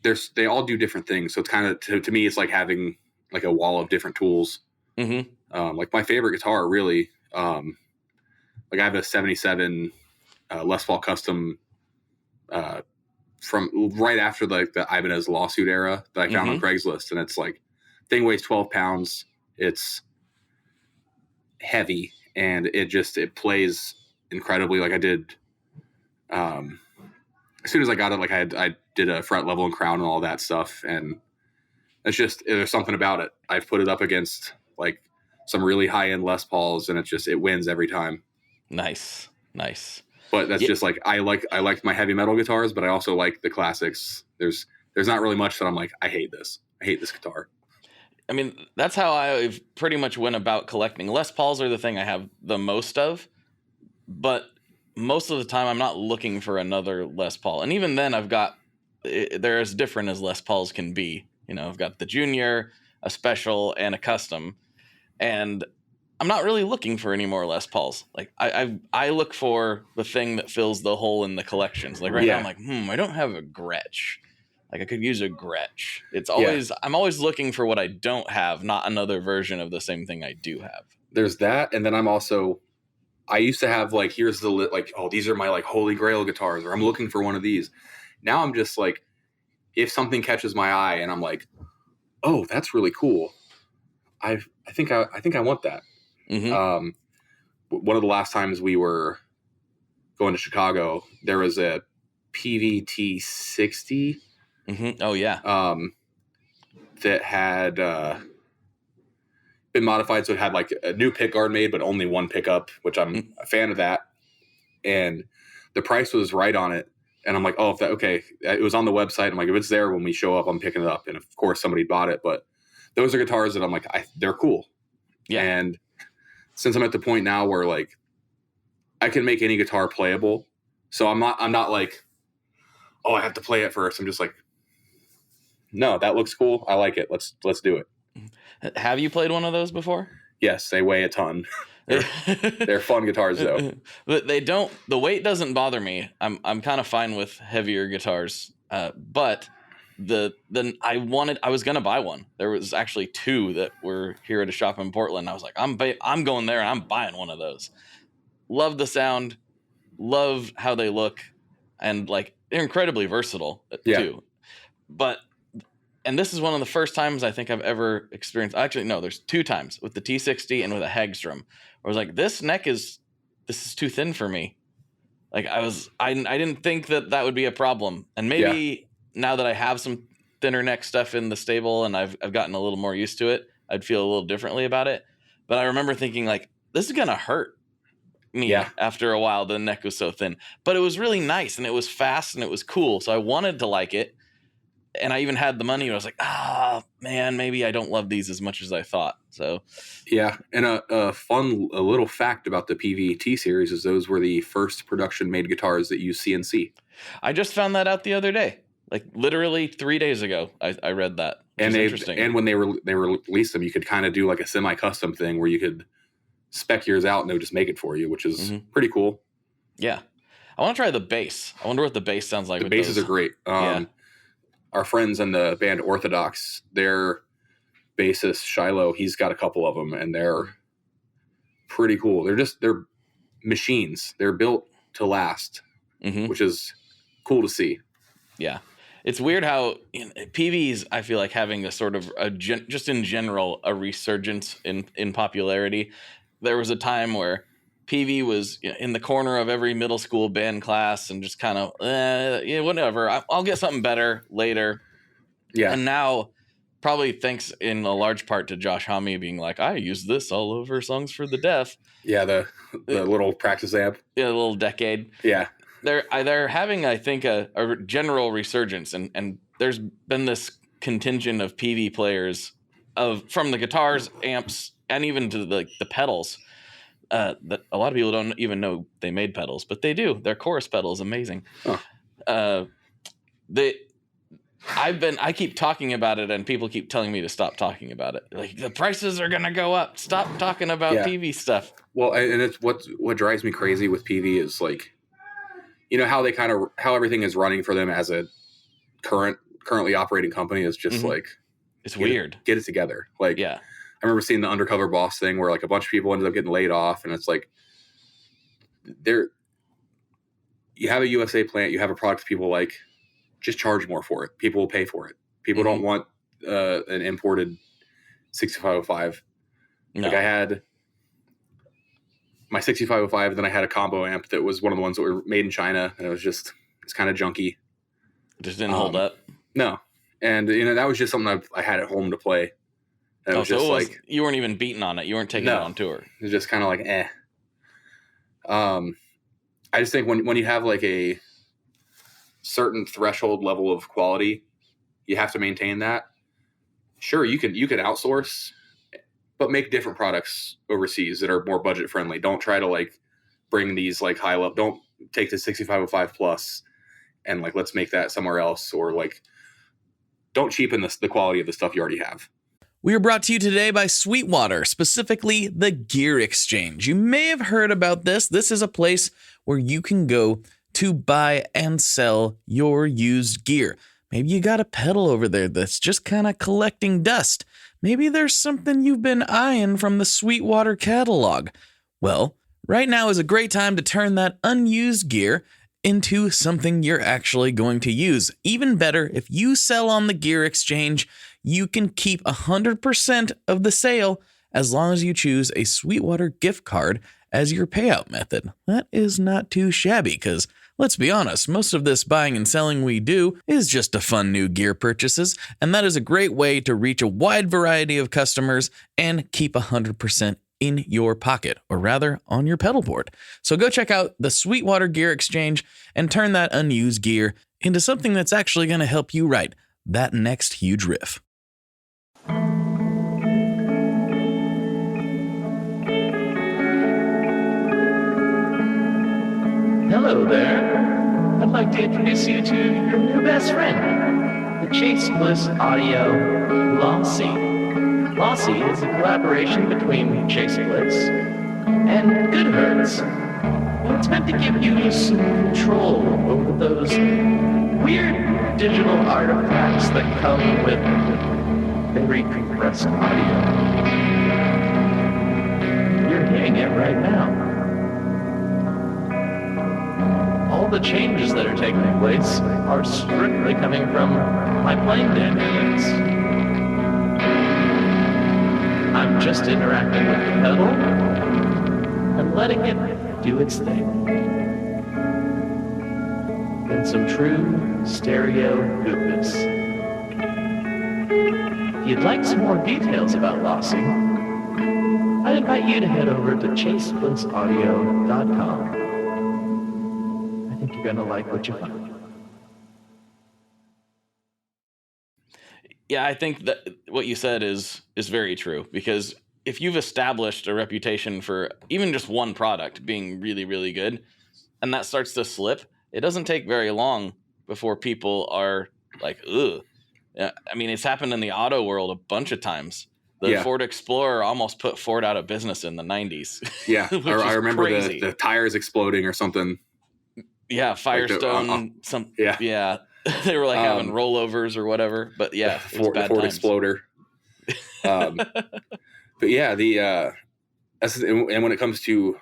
they all do different things. So it's kind of, to me, it's like having like a wall of different tools. Like my favorite guitar really, like I have a 77 Les Paul custom from right after like the Ibanez lawsuit era that I found on Craigslist. And it's like, thing weighs 12 pounds. It's heavy, and it plays incredibly. Like I did, as soon as I got it, like I did a fret level and crown and all that stuff. And there's something about it. I've put it up against like some really high end Les Pauls, and it wins every time. Nice. But that's just like, I like my heavy metal guitars, but I also like the classics. There's not really much that I'm like, I hate this guitar. I mean, that's how I pretty much went about collecting. Les Pauls are the thing I have the most of, but most of the time I'm not looking for another Les Paul. And even then they're as different as Les Pauls can be. I've got the Junior, a Special, and a Custom. And I'm not really looking for any more Les Pauls. Like I look for the thing that fills the hole in the collections. Like right now I'm like, I don't have a Gretsch. Like I could use a Gretsch. It's always I'm always looking for what I don't have, not another version of the same thing I do have. There's that, and then I used to have like, here's the like, oh, these are my like holy grail guitars, or I'm looking for one of these. Now I'm just like, if something catches my eye and I'm like, oh, that's really cool, I think I want that. Mm-hmm. One of the last times we were going to Chicago, there was a PVT 60. Mm-hmm. Oh yeah. That had been modified, so it had like a new pickguard made, but only one pickup, which I'm a fan of that. And the price was right on it, and I'm like, oh, it was on the website. I'm like, if it's there when we show up, I'm picking it up. And of course, somebody bought it. But those are guitars that I'm like, they're cool. Yeah. And since I'm at the point now where like I can make any guitar playable, so I'm not like, oh, I have to play it first. I'm just like, no, that looks cool. I like it. Let's do it. Have you played one of those before? Yes, they weigh a ton. They're fun guitars though. But the weight doesn't bother me. I'm kind of fine with heavier guitars. But I was gonna buy one. There was actually 2 that were here at a shop in Portland. I was like, I'm going there and I'm buying one of those. Love the sound, love how they look, and like they're incredibly versatile too. And this is one of the first times I think I've ever experienced. Actually, no, there's 2 times with the T60 and with a Hagstrom. Where I was like, this is too thin for me. Like I didn't think that would be a problem. And maybe now that I have some thinner neck stuff in the stable and I've gotten a little more used to it, I'd feel a little differently about it. But I remember thinking like, this is gonna hurt me after a while. The neck was so thin, but it was really nice and it was fast and it was cool. So I wanted to like it. And I even had the money. I was like, man, maybe I don't love these as much as I thought. So, yeah. And a little fact about the PVT series is those were the first production made guitars that use CNC. I just found that out the other day, like literally 3 days ago. I read that. And interesting. And when they released them, you could kind of do like a semi-custom thing where you could spec yours out and they would just make it for you, which is pretty cool. Yeah. I want to try the bass. I wonder what the bass sounds like. The basses are great. Our friends in the band Orthodox, their bassist Shiloh, he's got a couple of them, and they're pretty cool. They're machines. They're built to last, which is cool to see. Yeah, it's weird how PVs, I feel like having a sort of just in general a resurgence in popularity. There was a time where PV was in the corner of every middle school band class and just kind of, whatever. I'll get something better later. Yeah. And now, probably thanks in a large part to Josh Homme being like, I use this all over Songs for the Deaf. Yeah, the little practice amp. Yeah, a little Decade. Yeah. They're having, I think, a general resurgence. And there's been this contingent of PV players from the guitars, amps, and even to the pedals. That a lot of people don't even know they made pedals, but they do. Their chorus pedal is amazing. Huh. I keep talking about it, and people keep telling me to stop talking about it. Like the prices are gonna go up. Stop talking about PV stuff. Well, and it's what drives me crazy with PV is like, how everything is running for them as a currently operating company is just like it's weird. Get it together. Like I remember seeing the Undercover Boss thing where like a bunch of people ended up getting laid off, and it's like you have a USA plant, you have a product people like, just charge more for it. People will pay for it. People don't want an imported 6505. No. Like I had my 6505, then I had a combo amp that was one of the ones that were made in China, and it's kind of junky. It just didn't hold up. No. And that was just something I had at home to play. And you weren't even beating on it. You weren't taking it on tour. It was just kind of like, eh. I just think when you have like a certain threshold level of quality, you have to maintain that. Sure, you can outsource, but make different products overseas that are more budget friendly. Don't try to like bring these like high level. Don't take the 6505 plus and like let's make that somewhere else, or like don't cheapen the quality of the stuff you already have. We are brought to you today by Sweetwater, specifically the Gear Exchange. You may have heard about this. This is a place where you can go to buy and sell your used gear. Maybe you got a pedal over there that's just kind of collecting dust. Maybe there's something you've been eyeing from the Sweetwater catalog. Well, right now is a great time to turn that unused gear into something you're actually going to use. Even better, if you sell on the Gear Exchange, you can keep 100% of the sale as long as you choose a Sweetwater gift card as your payout method. That is not too shabby because, let's be honest, most of this buying and selling we do is just to fund new gear purchases, and that is a great way to reach a wide variety of customers and keep 100% in your pocket, or rather on your pedal board. So go check out the Sweetwater Gear Exchange and turn that unused gear into something that's actually going to help you write that next huge riff. Hello there. I'd like to introduce you to your new best friend, the Chase Bliss Audio Lossy. Lossy is a collaboration between Chase Bliss and Good Hertz. And it's meant to give you some control over those weird digital artifacts that come with very compressed audio. You're hearing it right now. All the changes that are taking place are strictly coming from my playing dynamics. I'm just interacting with the pedal and letting it do its thing. In some true stereo goodness. If you'd like some more details about Lossy, I'd invite you to head over to chaseblinssaudio.com. I think you're going to like what you find. Yeah, I think that what you said is very true, because if you've established a reputation for even just one product being really, really good, and that starts to slip, it doesn't take very long before people are like, ugh. I mean, it's happened in the auto world a bunch of times. The Ford Explorer almost put Ford out of business in the 90s. Yeah, I remember the tires exploding or something. Yeah, Firestone. Yeah. They were like having rollovers or whatever, but yeah, Ford Exploder. But yeah, and when it comes to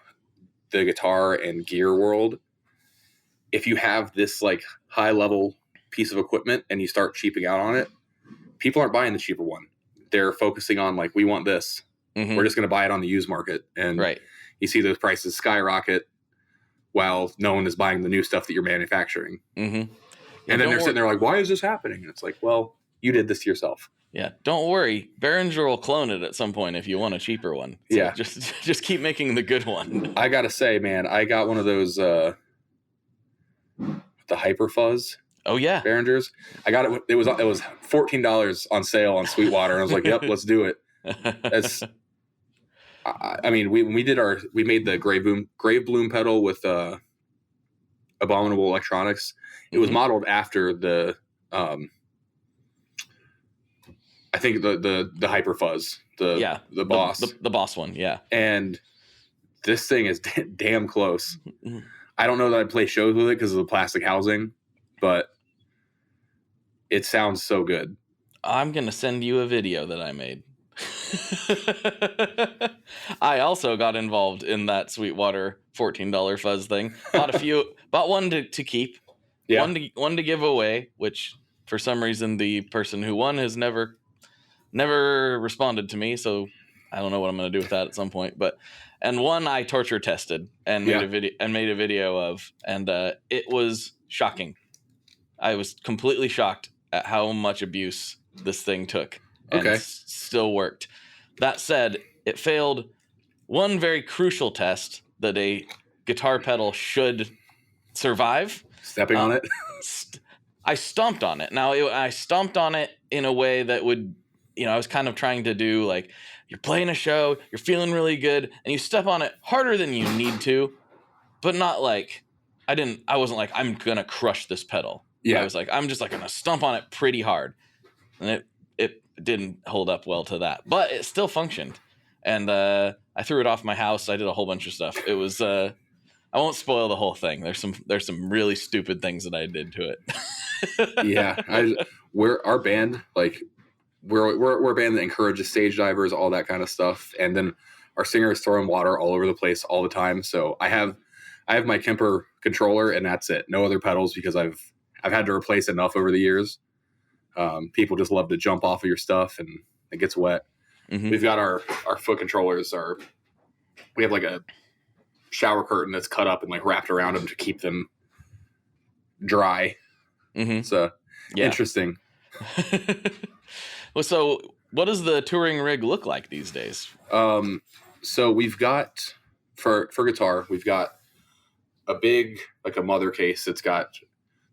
the guitar and gear world, if you have this like high level piece of equipment and you start cheaping out on it, people aren't buying the cheaper one. They're focusing on like, we want this. Mm-hmm. We're just going to buy it on the used market, and you see those prices skyrocket while no one is buying the new stuff that you're manufacturing. Mm-hmm. And then they're sitting there like, why is this happening? And it's like, well, you did this to yourself. Yeah, don't worry. Behringer will clone it at some point if you want a cheaper one. So yeah, just keep making the good one. I gotta say, man, I got one of those the Hyper Fuzz. Oh yeah, Behringers. I got it. It was $14 on sale on Sweetwater, and I was like, yep, let's do it. That's. I mean, we made the Grave Bloom pedal with Abominable Electronics. It was modeled after the I think the Hyper Fuzz, the Boss, the Boss one, yeah. And this thing is damn close. I don't know that I'd play shows with it because of the plastic housing, but it sounds so good. I'm gonna send you a video that I made. I also got involved in that Sweetwater $14 fuzz thing. Bought one to keep, one to give away, which for some reason the person who won has never responded to me, so I don't know what I'm going to do with that at some point. And one I torture tested and made a video of, and it was shocking. I was completely shocked at how much abuse this thing took, and still worked. That said, it failed one very crucial test that a guitar pedal should survive. Stepping on it. I stomped on it. Now, I stomped on it in a way that would, I was kind of trying to do like, you're playing a show, you're feeling really good, and you step on it harder than you need to, but not like, I wasn't like, I'm going to crush this pedal. Yeah. I was like, I'm just like going to stomp on it pretty hard. And it didn't hold up well to that, but it still functioned. And I threw it off my house. I did a whole bunch of stuff. It was I won't spoil the whole thing. There's some really stupid things that I did to it. Yeah, we're our band, like we're a band that encourages stage divers, all that kind of stuff, and then our singer is throwing water all over the place all the time. So I have my Kemper controller, and that's it. No other pedals, because I've had to replace enough over the years. People just love to jump off of your stuff, and it gets wet. Mm-hmm. We've got our foot controllers. We have like a shower curtain that's cut up and like wrapped around them to keep them dry. Mm-hmm. So interesting. Well, so what does the touring rig look like these days? So we've got for guitar, we've got a big, like a mother case. It's got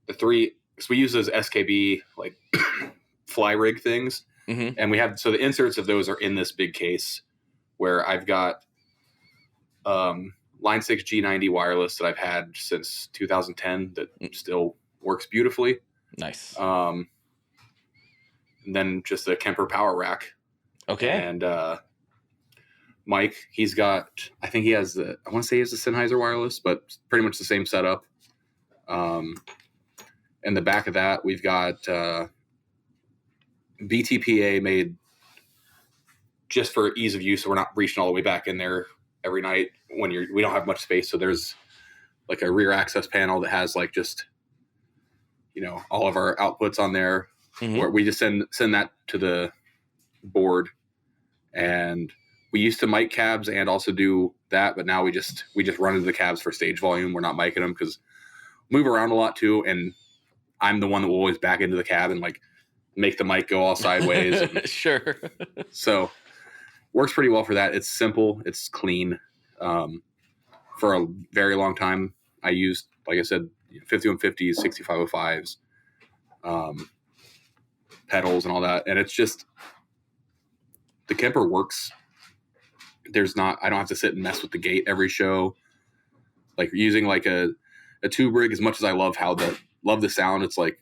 the three. So we use those SKB like fly rig things, Mm-hmm. and we have, so the inserts of those are in this big case, where I've got Line 6 G90 wireless that I've had since 2010 that still works beautifully. Nice. And then just a Kemper power rack. Okay. And Mike, he's got, I think he has I want to say he has the Sennheiser wireless, but pretty much the same setup. In the back of that, we've got BTPA made just for ease of use, so we're not reaching all the way back in there every night when we don't have much space. So there's like a rear access panel that has like just, all of our outputs on there, Mm-hmm. where we just send that to the board. And we used to mic cabs and also do that, but now we just run into the cabs for stage volume. We're not micing them because we move around a lot too, and I'm the one that will always back into the cab and like make the mic go all sideways. Sure. So works pretty well for that. It's simple. It's clean. For a very long time, I used, like I said, 5150s, 6505s, pedals and all that. And it's just, the Kemper works. I don't have to sit and mess with the gate every show. Like using like a tube rig, as much as I love the sound, it's like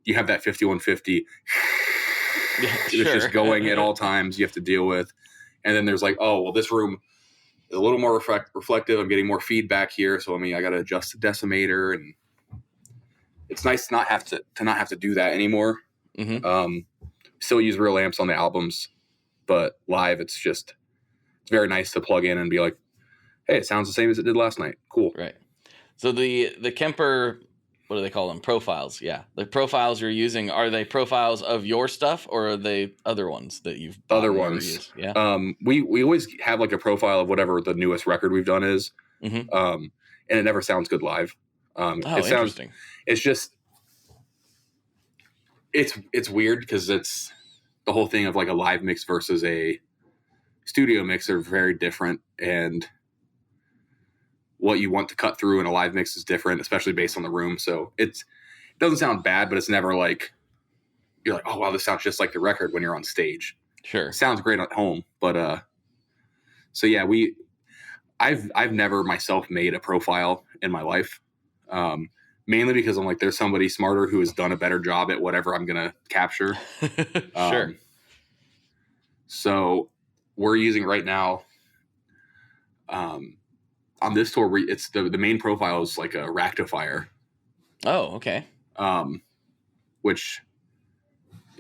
you have that 5150 it's just going at all times you have to deal with. And then there's like, oh, well, this room is a little more reflective. I'm getting more feedback here. So, I got to adjust the decimator, and it's nice to not have to do that anymore. Mm-hmm. Still use real amps on the albums, but live, it's very nice to plug in and be like, hey, it sounds the same as it did last night. Cool. Right. So the Kemper, what do they call them? Profiles. Yeah. The profiles you're using, are they profiles of your stuff, or are they other ones that you've bought? Other ones. Used? Yeah. We always have like a profile of whatever the newest record we've done is. Mm-hmm. And it never sounds good live. Interesting. It's just, it's weird because it's the whole thing of like a live mix versus a studio mix are very different, and what you want to cut through in a live mix is different, especially based on the room. So it doesn't sound bad, but it's never like you're like, oh wow, this sounds just like the record when you're on stage. Sure. It sounds great at home, but so yeah, I've never myself made a profile in my life, mainly because I'm like, there's somebody smarter who has done a better job at whatever I'm gonna capture. Sure. So we're using right now, on this tour, it's the main profile is like a rectifier. Oh, okay. Which,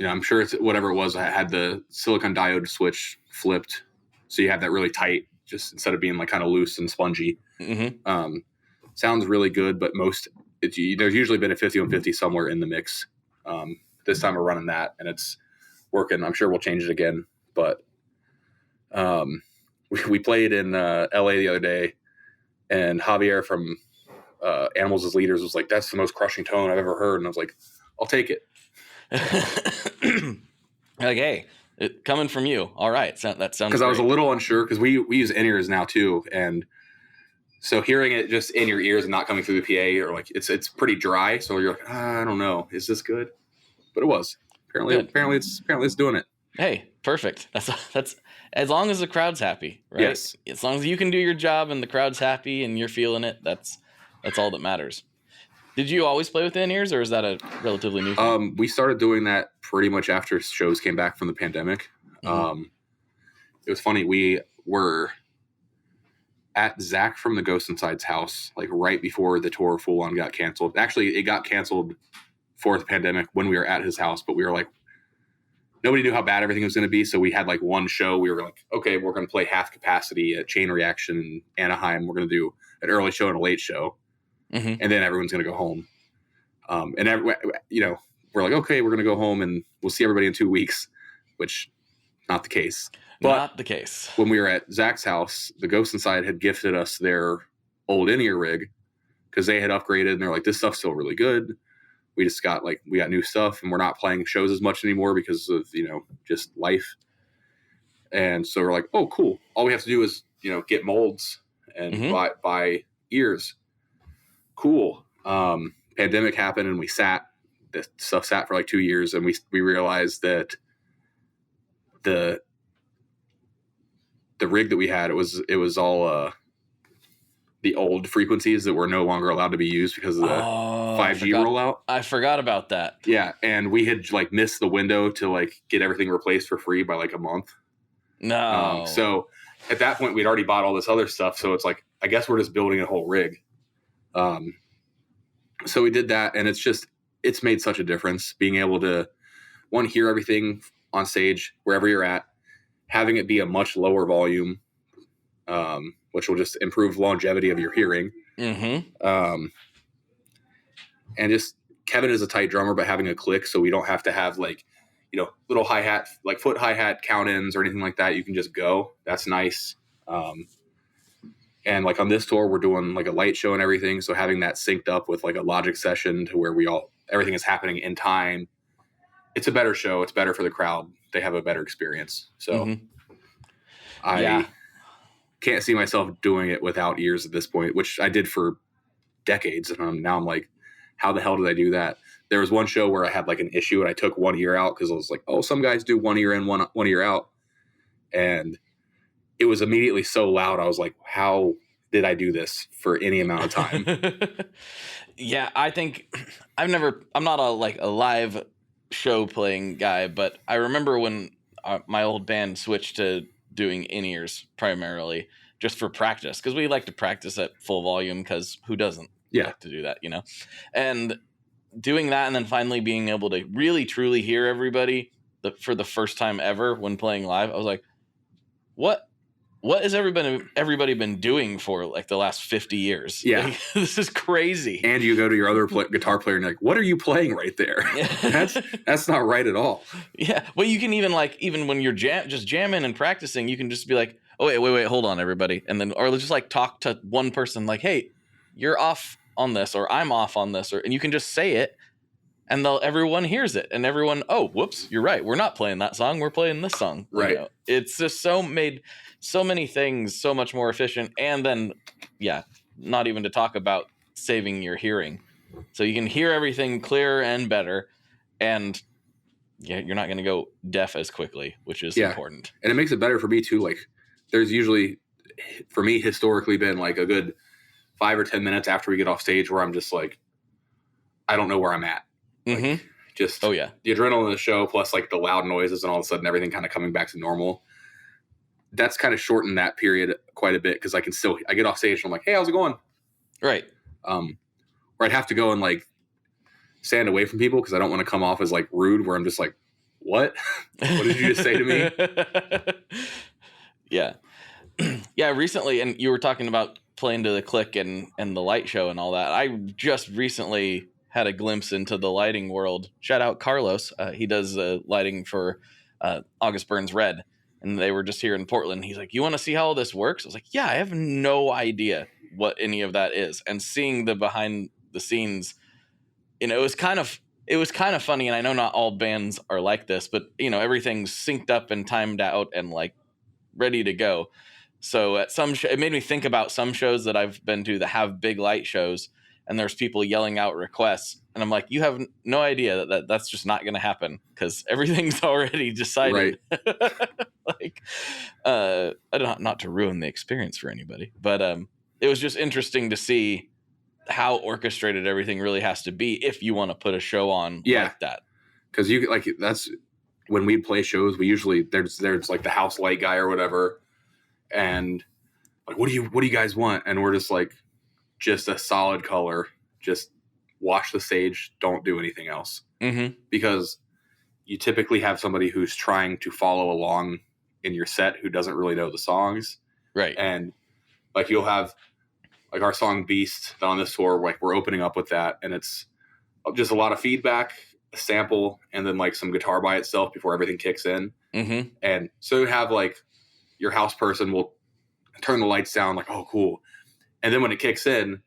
I'm sure it's whatever it was. I had the silicon diode switch flipped, so you have that really tight, just instead of being like kind of loose and spongy. Mm-hmm. Sounds really good, but there's usually been a 5150 somewhere in the mix. This time we're running that, and it's working. I'm sure we'll change it again, but we played in LA the other day, and Javier from Animals as Leaders was like, that's the most crushing tone I've ever heard. And I was like, I'll take it. Like, hey, coming from you. All right. That sounds Because I was a little unsure, because we use in-ears now too. And so hearing it just in your ears and not coming through the PA, or like it's pretty dry. So you're like, I don't know. Is this good? But it was. Apparently it's doing it. Hey, perfect. That's as long as the crowd's happy, right? Yes. As long as you can do your job and the crowd's happy and you're feeling it, that's all that matters. Did you always play with in-ears, or is that a relatively new thing? We started doing that pretty much after shows came back from the pandemic. It was funny. We were at Zach from the Ghost Inside's house, like right before the tour full on got canceled. Actually, it got canceled for the pandemic when we were at his house, but we were like, nobody knew how bad everything was going to be. So we had like one show. We were like, okay, we're going to play half capacity at Chain Reaction in Anaheim. We're going to do an early show and a late show. And then everyone's going to go home. We're like, okay, we're going to go home and we'll see everybody in 2 weeks, which not the case. But not the case. When we were at Zach's house, the Ghost Inside had gifted us their old in-ear rig because they had upgraded and they're like, this stuff's still really good. We just got we got new stuff and we're not playing shows as much anymore because of, just life. And so we're like, oh, cool. All we have to do is, get molds and buy ears. Cool. Pandemic happened and the stuff sat for like 2 years and we realized that the rig that we had, it was all the old frequencies that were no longer allowed to be used because of the 5G rollout. I forgot about that. Yeah, and we had missed the window to get everything replaced for free by a month. No. So at that point we'd already bought all this other stuff, so it's I guess we're just building a whole rig. So we did that, and it's made such a difference being able to hear everything on stage wherever you're at, having it be a much lower volume, which will just improve longevity of your hearing. And just Kevin is a tight drummer, but having a click so we don't have to have little hi-hat, foot hi-hat count-ins or anything like that. You can just go. That's nice. And on this tour, we're doing a light show and everything. So having that synced up with a Logic session to where everything is happening in time. It's a better show. It's better for the crowd. They have a better experience. So I can't see myself doing it without ears at this point, which I did for decades. And now I'm like, how the hell did I do that? There was one show where I had an issue and I took one ear out because I was like, oh, some guys do one ear in, one ear out. And it was immediately so loud. I was like, how did I do this for any amount of time? Yeah, I think I'm not a live show playing guy, but I remember when my old band switched to doing in-ears primarily just for practice, because we like to practice at full volume, because who doesn't like to do that, and doing that, and then finally being able to really truly hear everybody for the first time ever when playing live. I was like, what has everybody been doing for the last 50 years? Yeah. This is crazy. And you go to your other guitar player and you're like, what are you playing right there? That's not right at all. Yeah. Well, you can even when you're just jamming and practicing, you can just be like, oh, wait, hold on, everybody. And then, or just talk to one person hey, you're off on this, or I'm off on this, and you can just say it, and everyone hears it, and everyone, oh, whoops, you're right. We're not playing that song. We're playing this song. Right. It's just made so many things so much more efficient. And then, not even to talk about saving your hearing. So you can hear everything clearer and better. And you're not going to go deaf as quickly, which is important. And it makes it better for me too. There's usually, for me, historically been a good 5 or 10 minutes after we get off stage where I'm just I don't know where I'm at. Just the adrenaline of the show plus the loud noises and all of a sudden everything kind of coming back to normal. That's kind of shortened that period quite a bit, because I get off stage and I'm like, hey, how's it going? Right. Or I'd have to go and stand away from people because I don't want to come off as rude, where I'm just like, what? What did you just say to me? Yeah. Yeah, recently, and you were talking about playing to the click and the light show and all that. I just recently had a glimpse into the lighting world. Shout out Carlos. He does lighting for August Burns Red. And they were just here in Portland. He's like, you want to see how all this works? I was like, yeah, I have no idea what any of that is. And seeing the behind the scenes, it was kind of funny. And I know not all bands are like this, but everything's synced up and timed out and ready to go. So at it made me think about some shows that I've been to that have big light shows, and there's people yelling out requests. And I'm like, you have no idea that's just not going to happen, because everything's already decided. Right. I don't, not to ruin the experience for anybody, but it was just interesting to see how orchestrated everything really has to be if you want to put a show on like that. Because that's when we play shows, we usually there's like the house light guy or whatever, and like, what do you guys want? And we're just like, just a solid color, just wash the stage, don't do anything else. Mm-hmm. Because you typically have somebody who's trying to follow along in your set who doesn't really know the songs. Right. And like you'll have like our song Beast on this tour, like we're opening up with that, and it's just a lot of feedback, a sample, and then like some guitar by itself before everything kicks in. Mm-hmm. And so you have like your house person will turn the lights down, like, oh, cool. And then when it kicks in,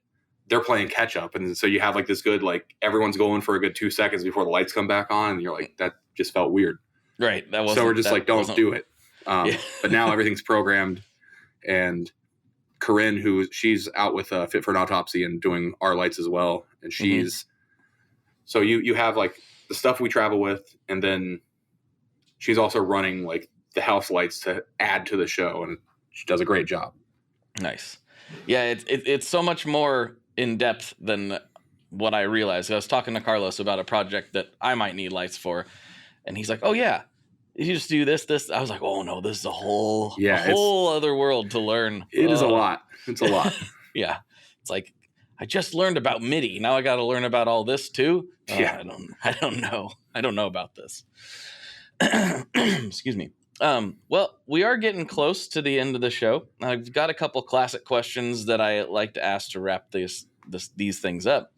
they're playing catch up. And so you have like this good, like everyone's going for a good 2 seconds before the lights come back on. And you're like, that just felt weird. Right. So we're just like, don't do it. But now everything's programmed. And Corinne, she's out with Fit for an Autopsy and doing our lights as well. And she's, so you have like the stuff we travel with, and then she's also running like the house lights to add to the show. And she does a great job. Nice. Yeah, it's so much more in depth than what I realized. I was talking to Carlos about a project that I might need lights for, and he's like, "Oh yeah, you just do this." I was like, "Oh no, this is a whole other world to learn." It is a lot. It's a lot. Yeah, it's like I just learned about MIDI. Now I got to learn about all this too. Yeah, I don't know. I don't know about this. Excuse me. Well, we are getting close to the end of the show. I've got a couple classic questions that I like to ask to wrap these things up.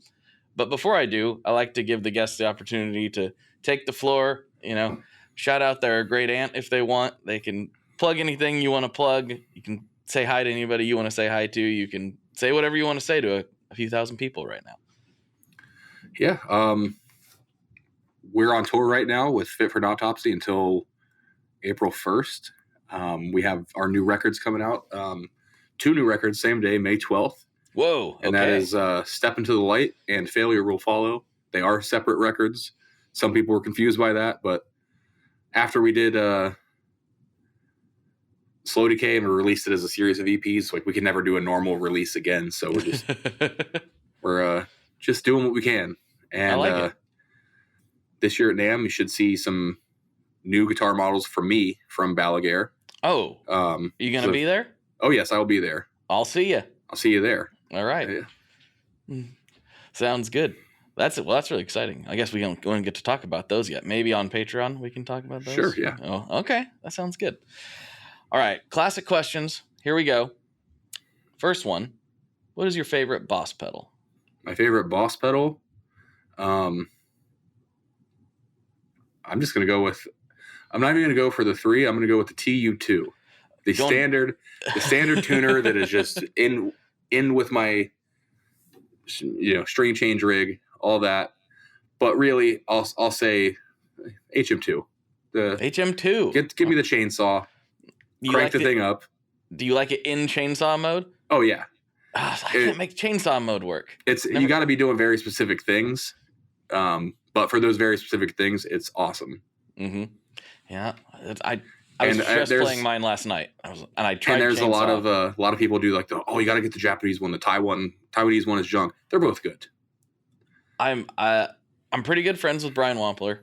But before I do, I like to give the guests the opportunity to take the floor, shout out their great aunt if they want. They can plug anything you want to plug. You can say hi to anybody you want to say hi to. You can say whatever you want to say to a few thousand people right now. Yeah. We're on tour right now with Fit for an Autopsy until April 1st. We have our new records coming out. 2 new records, same day, May 12th. Whoa. Okay. And that is Step Into the Light and Failure Will Follow. They are separate records. Some people were confused by that, but after we did Slow Decay and we released it as a series of EPs, like we can never do a normal release again. So we're just doing what we can. And I like it. This year at NAMM, you should see some new guitar models from me from Balaguer. Oh, you gonna be there? Oh yes, I will be there. I'll see you. I'll see you there. All right. Yeah. Sounds good. That's it. Well, that's really exciting. I guess we don't get to talk about those yet. Maybe on Patreon we can talk about those. Sure. Yeah. Oh, okay. That sounds good. All right. Classic questions. Here we go. First one. What is your favorite Boss pedal? My favorite Boss pedal. I'm just going to go with, I'm not even going to go for the 3. I'm going to go with the TU2, the standard tuner that is just in with my, string change rig, all that. But really, I'll say HM2. The HM2. Give me the chainsaw. Crank the thing up. Do you like it in chainsaw mode? Oh yeah. I can't make chainsaw mode work. You got to be doing very specific things. But for those very specific things, it's awesome. Mm-hmm. Yeah, I was just playing mine last night. I tried. And there's a lot of people do like you got to get the Japanese one. The Taiwanese one is junk. They're both good. I'm pretty good friends with Brian Wampler.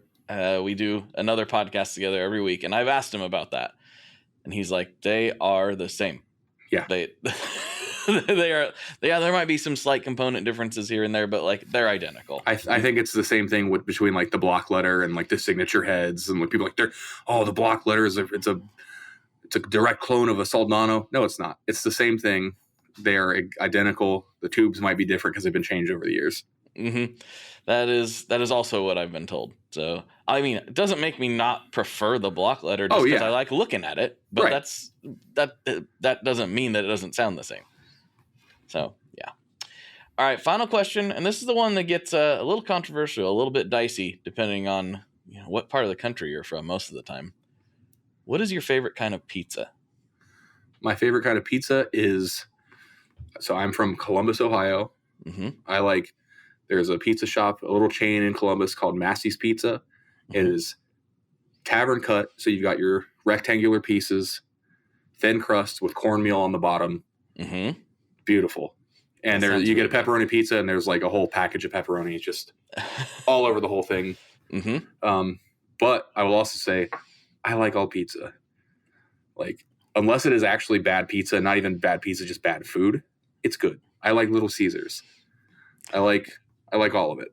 We do another podcast together every week, and I've asked him about that, and he's like, they are the same. Yeah, they are. Yeah, there might be some slight component differences here and there, but like they're identical. I think it's the same thing between like the block letter and like the signature heads, and like people like the block letter is it's a direct clone of a Soldano. No, it's not. It's the same thing. They are identical. The tubes might be different because they've been changed over the years. Mm-hmm. That is also what I've been told. So I mean, it doesn't make me not prefer the block letter just because I like looking at it, but right. that doesn't mean that it doesn't sound the same. So, yeah. All right, final question, and this is the one that gets a little controversial, a little bit dicey, depending on what part of the country you're from most of the time. What is your favorite kind of pizza? My favorite kind of pizza is, so I'm from Columbus, Ohio. Mm-hmm. There's a pizza shop, a little chain in Columbus called Massey's Pizza. Mm-hmm. It is tavern cut, so you've got your rectangular pieces, thin crust with cornmeal on the bottom. Mm-hmm. Beautiful. And That there sounds you get a really good. pepperoni pizza, and there's like a whole package of pepperoni just all over the whole thing. Mm-hmm. But I will also say, I like all pizza. Like, unless it is actually bad pizza, not even bad pizza, just bad food, it's good. I like Little Caesars. I like all of it.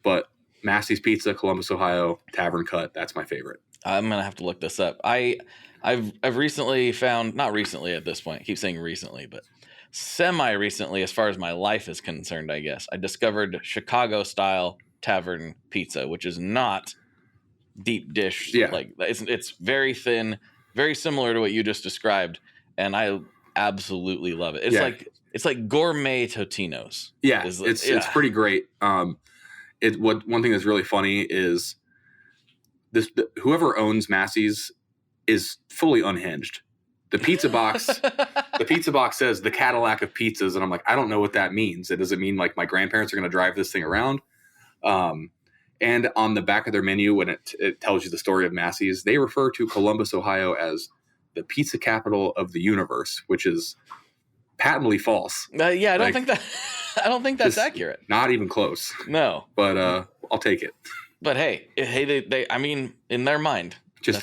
But Massey's Pizza, Columbus, Ohio, Tavern Cut, that's my favorite. I'm gonna have to look this up. I've recently found, not recently at this point, I keep saying recently, but semi-recently as far as my life is concerned, I guess, I discovered Chicago-style tavern pizza, which is not deep dish. Yeah. Like, it's very thin, very similar to what you just described, and I absolutely love it. It's like gourmet Totino's. Yeah, it's pretty great. One thing that's really funny is whoever owns Massey's is fully unhinged. The pizza box says the Cadillac of pizzas, and I'm like, I don't know what that means. It doesn't mean like my grandparents are going to drive this thing around. And on the back of their menu, when it tells you the story of Massey's, they refer to Columbus, Ohio as the pizza capital of the universe, which is patently false. Yeah, I don't think that's accurate. Not even close. No. But I'll take it. But hey, they I mean, in their mind,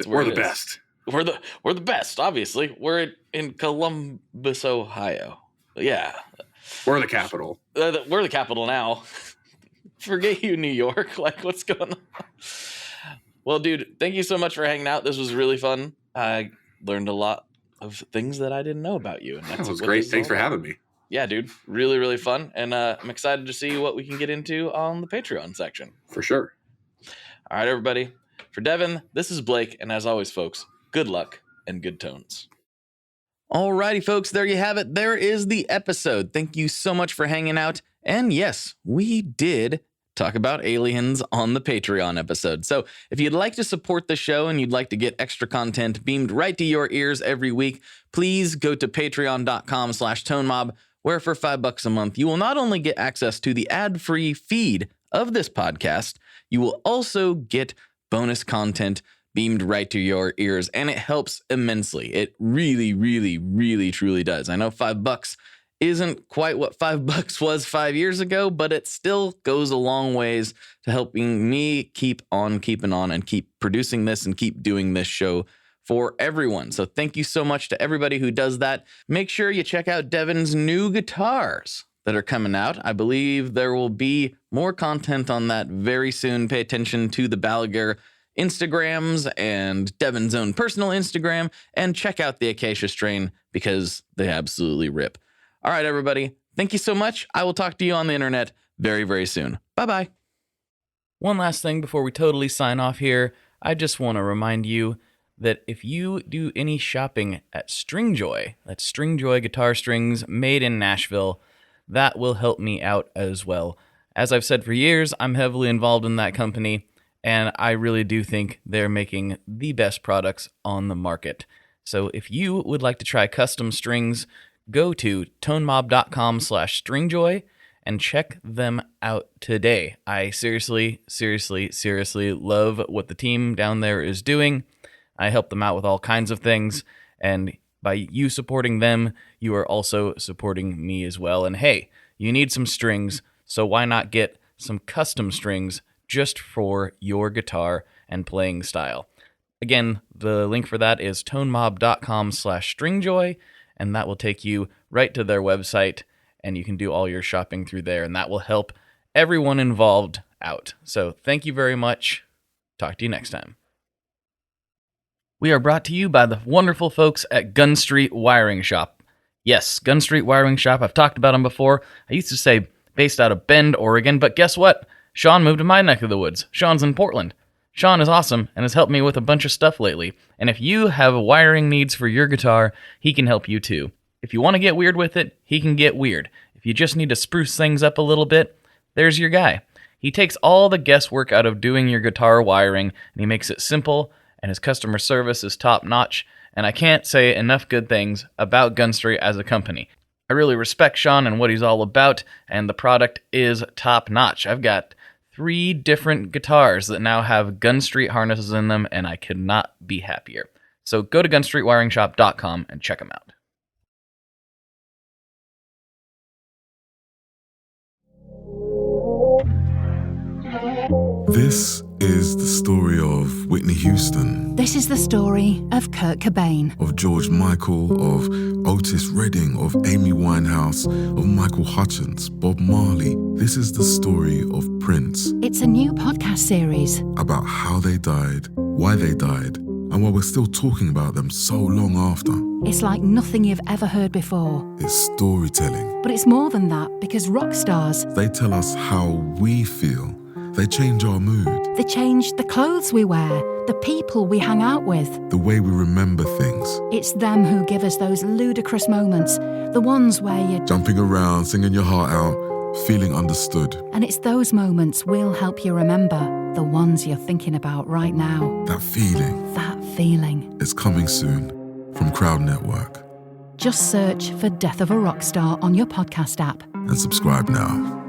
we're the best. We're the best, obviously. We're in Columbus, Ohio. Yeah. We're the capital. We're the capital now. Forget you, New York. Like, what's going on? Well, dude, thank you so much for hanging out. This was really fun. I learned a lot of things that I didn't know about you. And that was great. Thanks for having me. Yeah, dude. Really, really fun. And I'm excited to see what we can get into on the Patreon section. For sure. All right, everybody. For Devin, this is Blake. And as always, folks, good luck and good tones. Alrighty, folks, there you have it. There is the episode. Thank you so much for hanging out. And yes, we did talk about aliens on the Patreon episode. So if you'd like to support the show and you'd like to get extra content beamed right to your ears every week, please go to patreon.com/tonemob, where for $5 a month, you will not only get access to the ad-free feed of this podcast, you will also get bonus content beamed right to your ears, and it helps immensely. It really, really, really, truly does. I know $5 isn't quite what $5 was 5 years ago, but it still goes a long ways to helping me keep on keeping on and keep producing this and keep doing this show for everyone. So thank you so much to everybody who does that. Make sure you check out Devin's new guitars that are coming out. I believe there will be more content on that very soon. Pay attention to the Balaguer Instagrams and Devin's own personal Instagram, and check out the Acacia Strain because they absolutely rip. All right, everybody. Thank you so much. I will talk to you on the internet very, very soon. Bye-bye. One last thing before we totally sign off here. I just want to remind you that if you do any shopping at Stringjoy, that's Stringjoy guitar strings made in Nashville, that will help me out as well. As I've said for years, I'm heavily involved in that company, and I really do think they're making the best products on the market. So if you would like to try custom strings, go to tonemob.com/stringjoy and check them out today. I seriously love what the team down there is doing. I help them out with all kinds of things, and by you supporting them, you are also supporting me as well. And hey, you need some strings, so why not get some custom strings just for your guitar and playing style? Again, the link for that is tonemob.com/stringjoy, and that will take you right to their website, and you can do all your shopping through there, and that will help everyone involved out. So thank you very much. Talk to you next time. We are brought to you by the wonderful folks at Gun Street Wiring Shop. Yes, Gun Street Wiring Shop. I've talked about them before. I used to say based out of Bend, Oregon, but guess what? Sean moved to my neck of the woods. Sean's in Portland. Sean is awesome and has helped me with a bunch of stuff lately. And if you have wiring needs for your guitar, he can help you too. If you want to get weird with it, he can get weird. If you just need to spruce things up a little bit, there's your guy. He takes all the guesswork out of doing your guitar wiring, and he makes it simple, and his customer service is top-notch, and I can't say enough good things about Gun Street as a company. I really respect Sean and what he's all about, and the product is top-notch. I've got 3 different guitars that now have Gun Street harnesses in them, and I could not be happier. So go to gunstreetwiringshop.com and check them out. This is the story of Whitney Houston, This is the story of Kurt Cobain. of George Michael, of Otis Redding, of Amy Winehouse, of Michael Hutchence, Bob Marley. This is the story of Prince, It's a new podcast series. about how they died, why they died, and why we're still talking about them so long after. It's like nothing you've ever heard before. It's storytelling. But it's more than that, because rock stars, They tell us how we feel. They change our mood, they change the clothes we wear, the people we hang out with. the way we remember things. It's them who give us those ludicrous moments, the ones where you... Jumping around, singing your heart out, feeling understood. And it's those moments we'll help you remember, the ones you're thinking about right now. That feeling That feeling. is coming soon from Crowd Network. Just search for Death of a Rock Star on your podcast app. And subscribe now.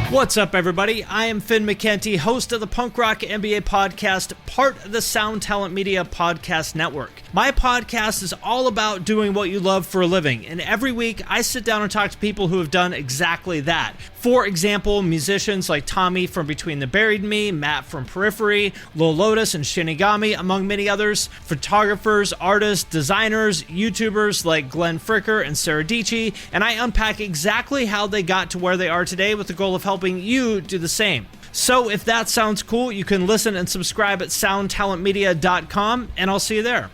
What's up, everybody? I am Finn McKenty, host of the Punk Rock NBA podcast, part of the Sound Talent Media podcast network. My podcast is all about doing what you love for a living, and every week I sit down and talk to people who have done exactly that. For example, musicians like Tommy from Between the Buried and Me, Matt from Periphery, Lil Lotus and Shinigami, among many others, photographers, artists, designers, YouTubers like Glenn Fricker and Sarah Dici, and I unpack exactly how they got to where they are today with the goal of helping you do the same. So if that sounds cool, you can listen and subscribe at soundtalentmedia.com, and I'll see you there.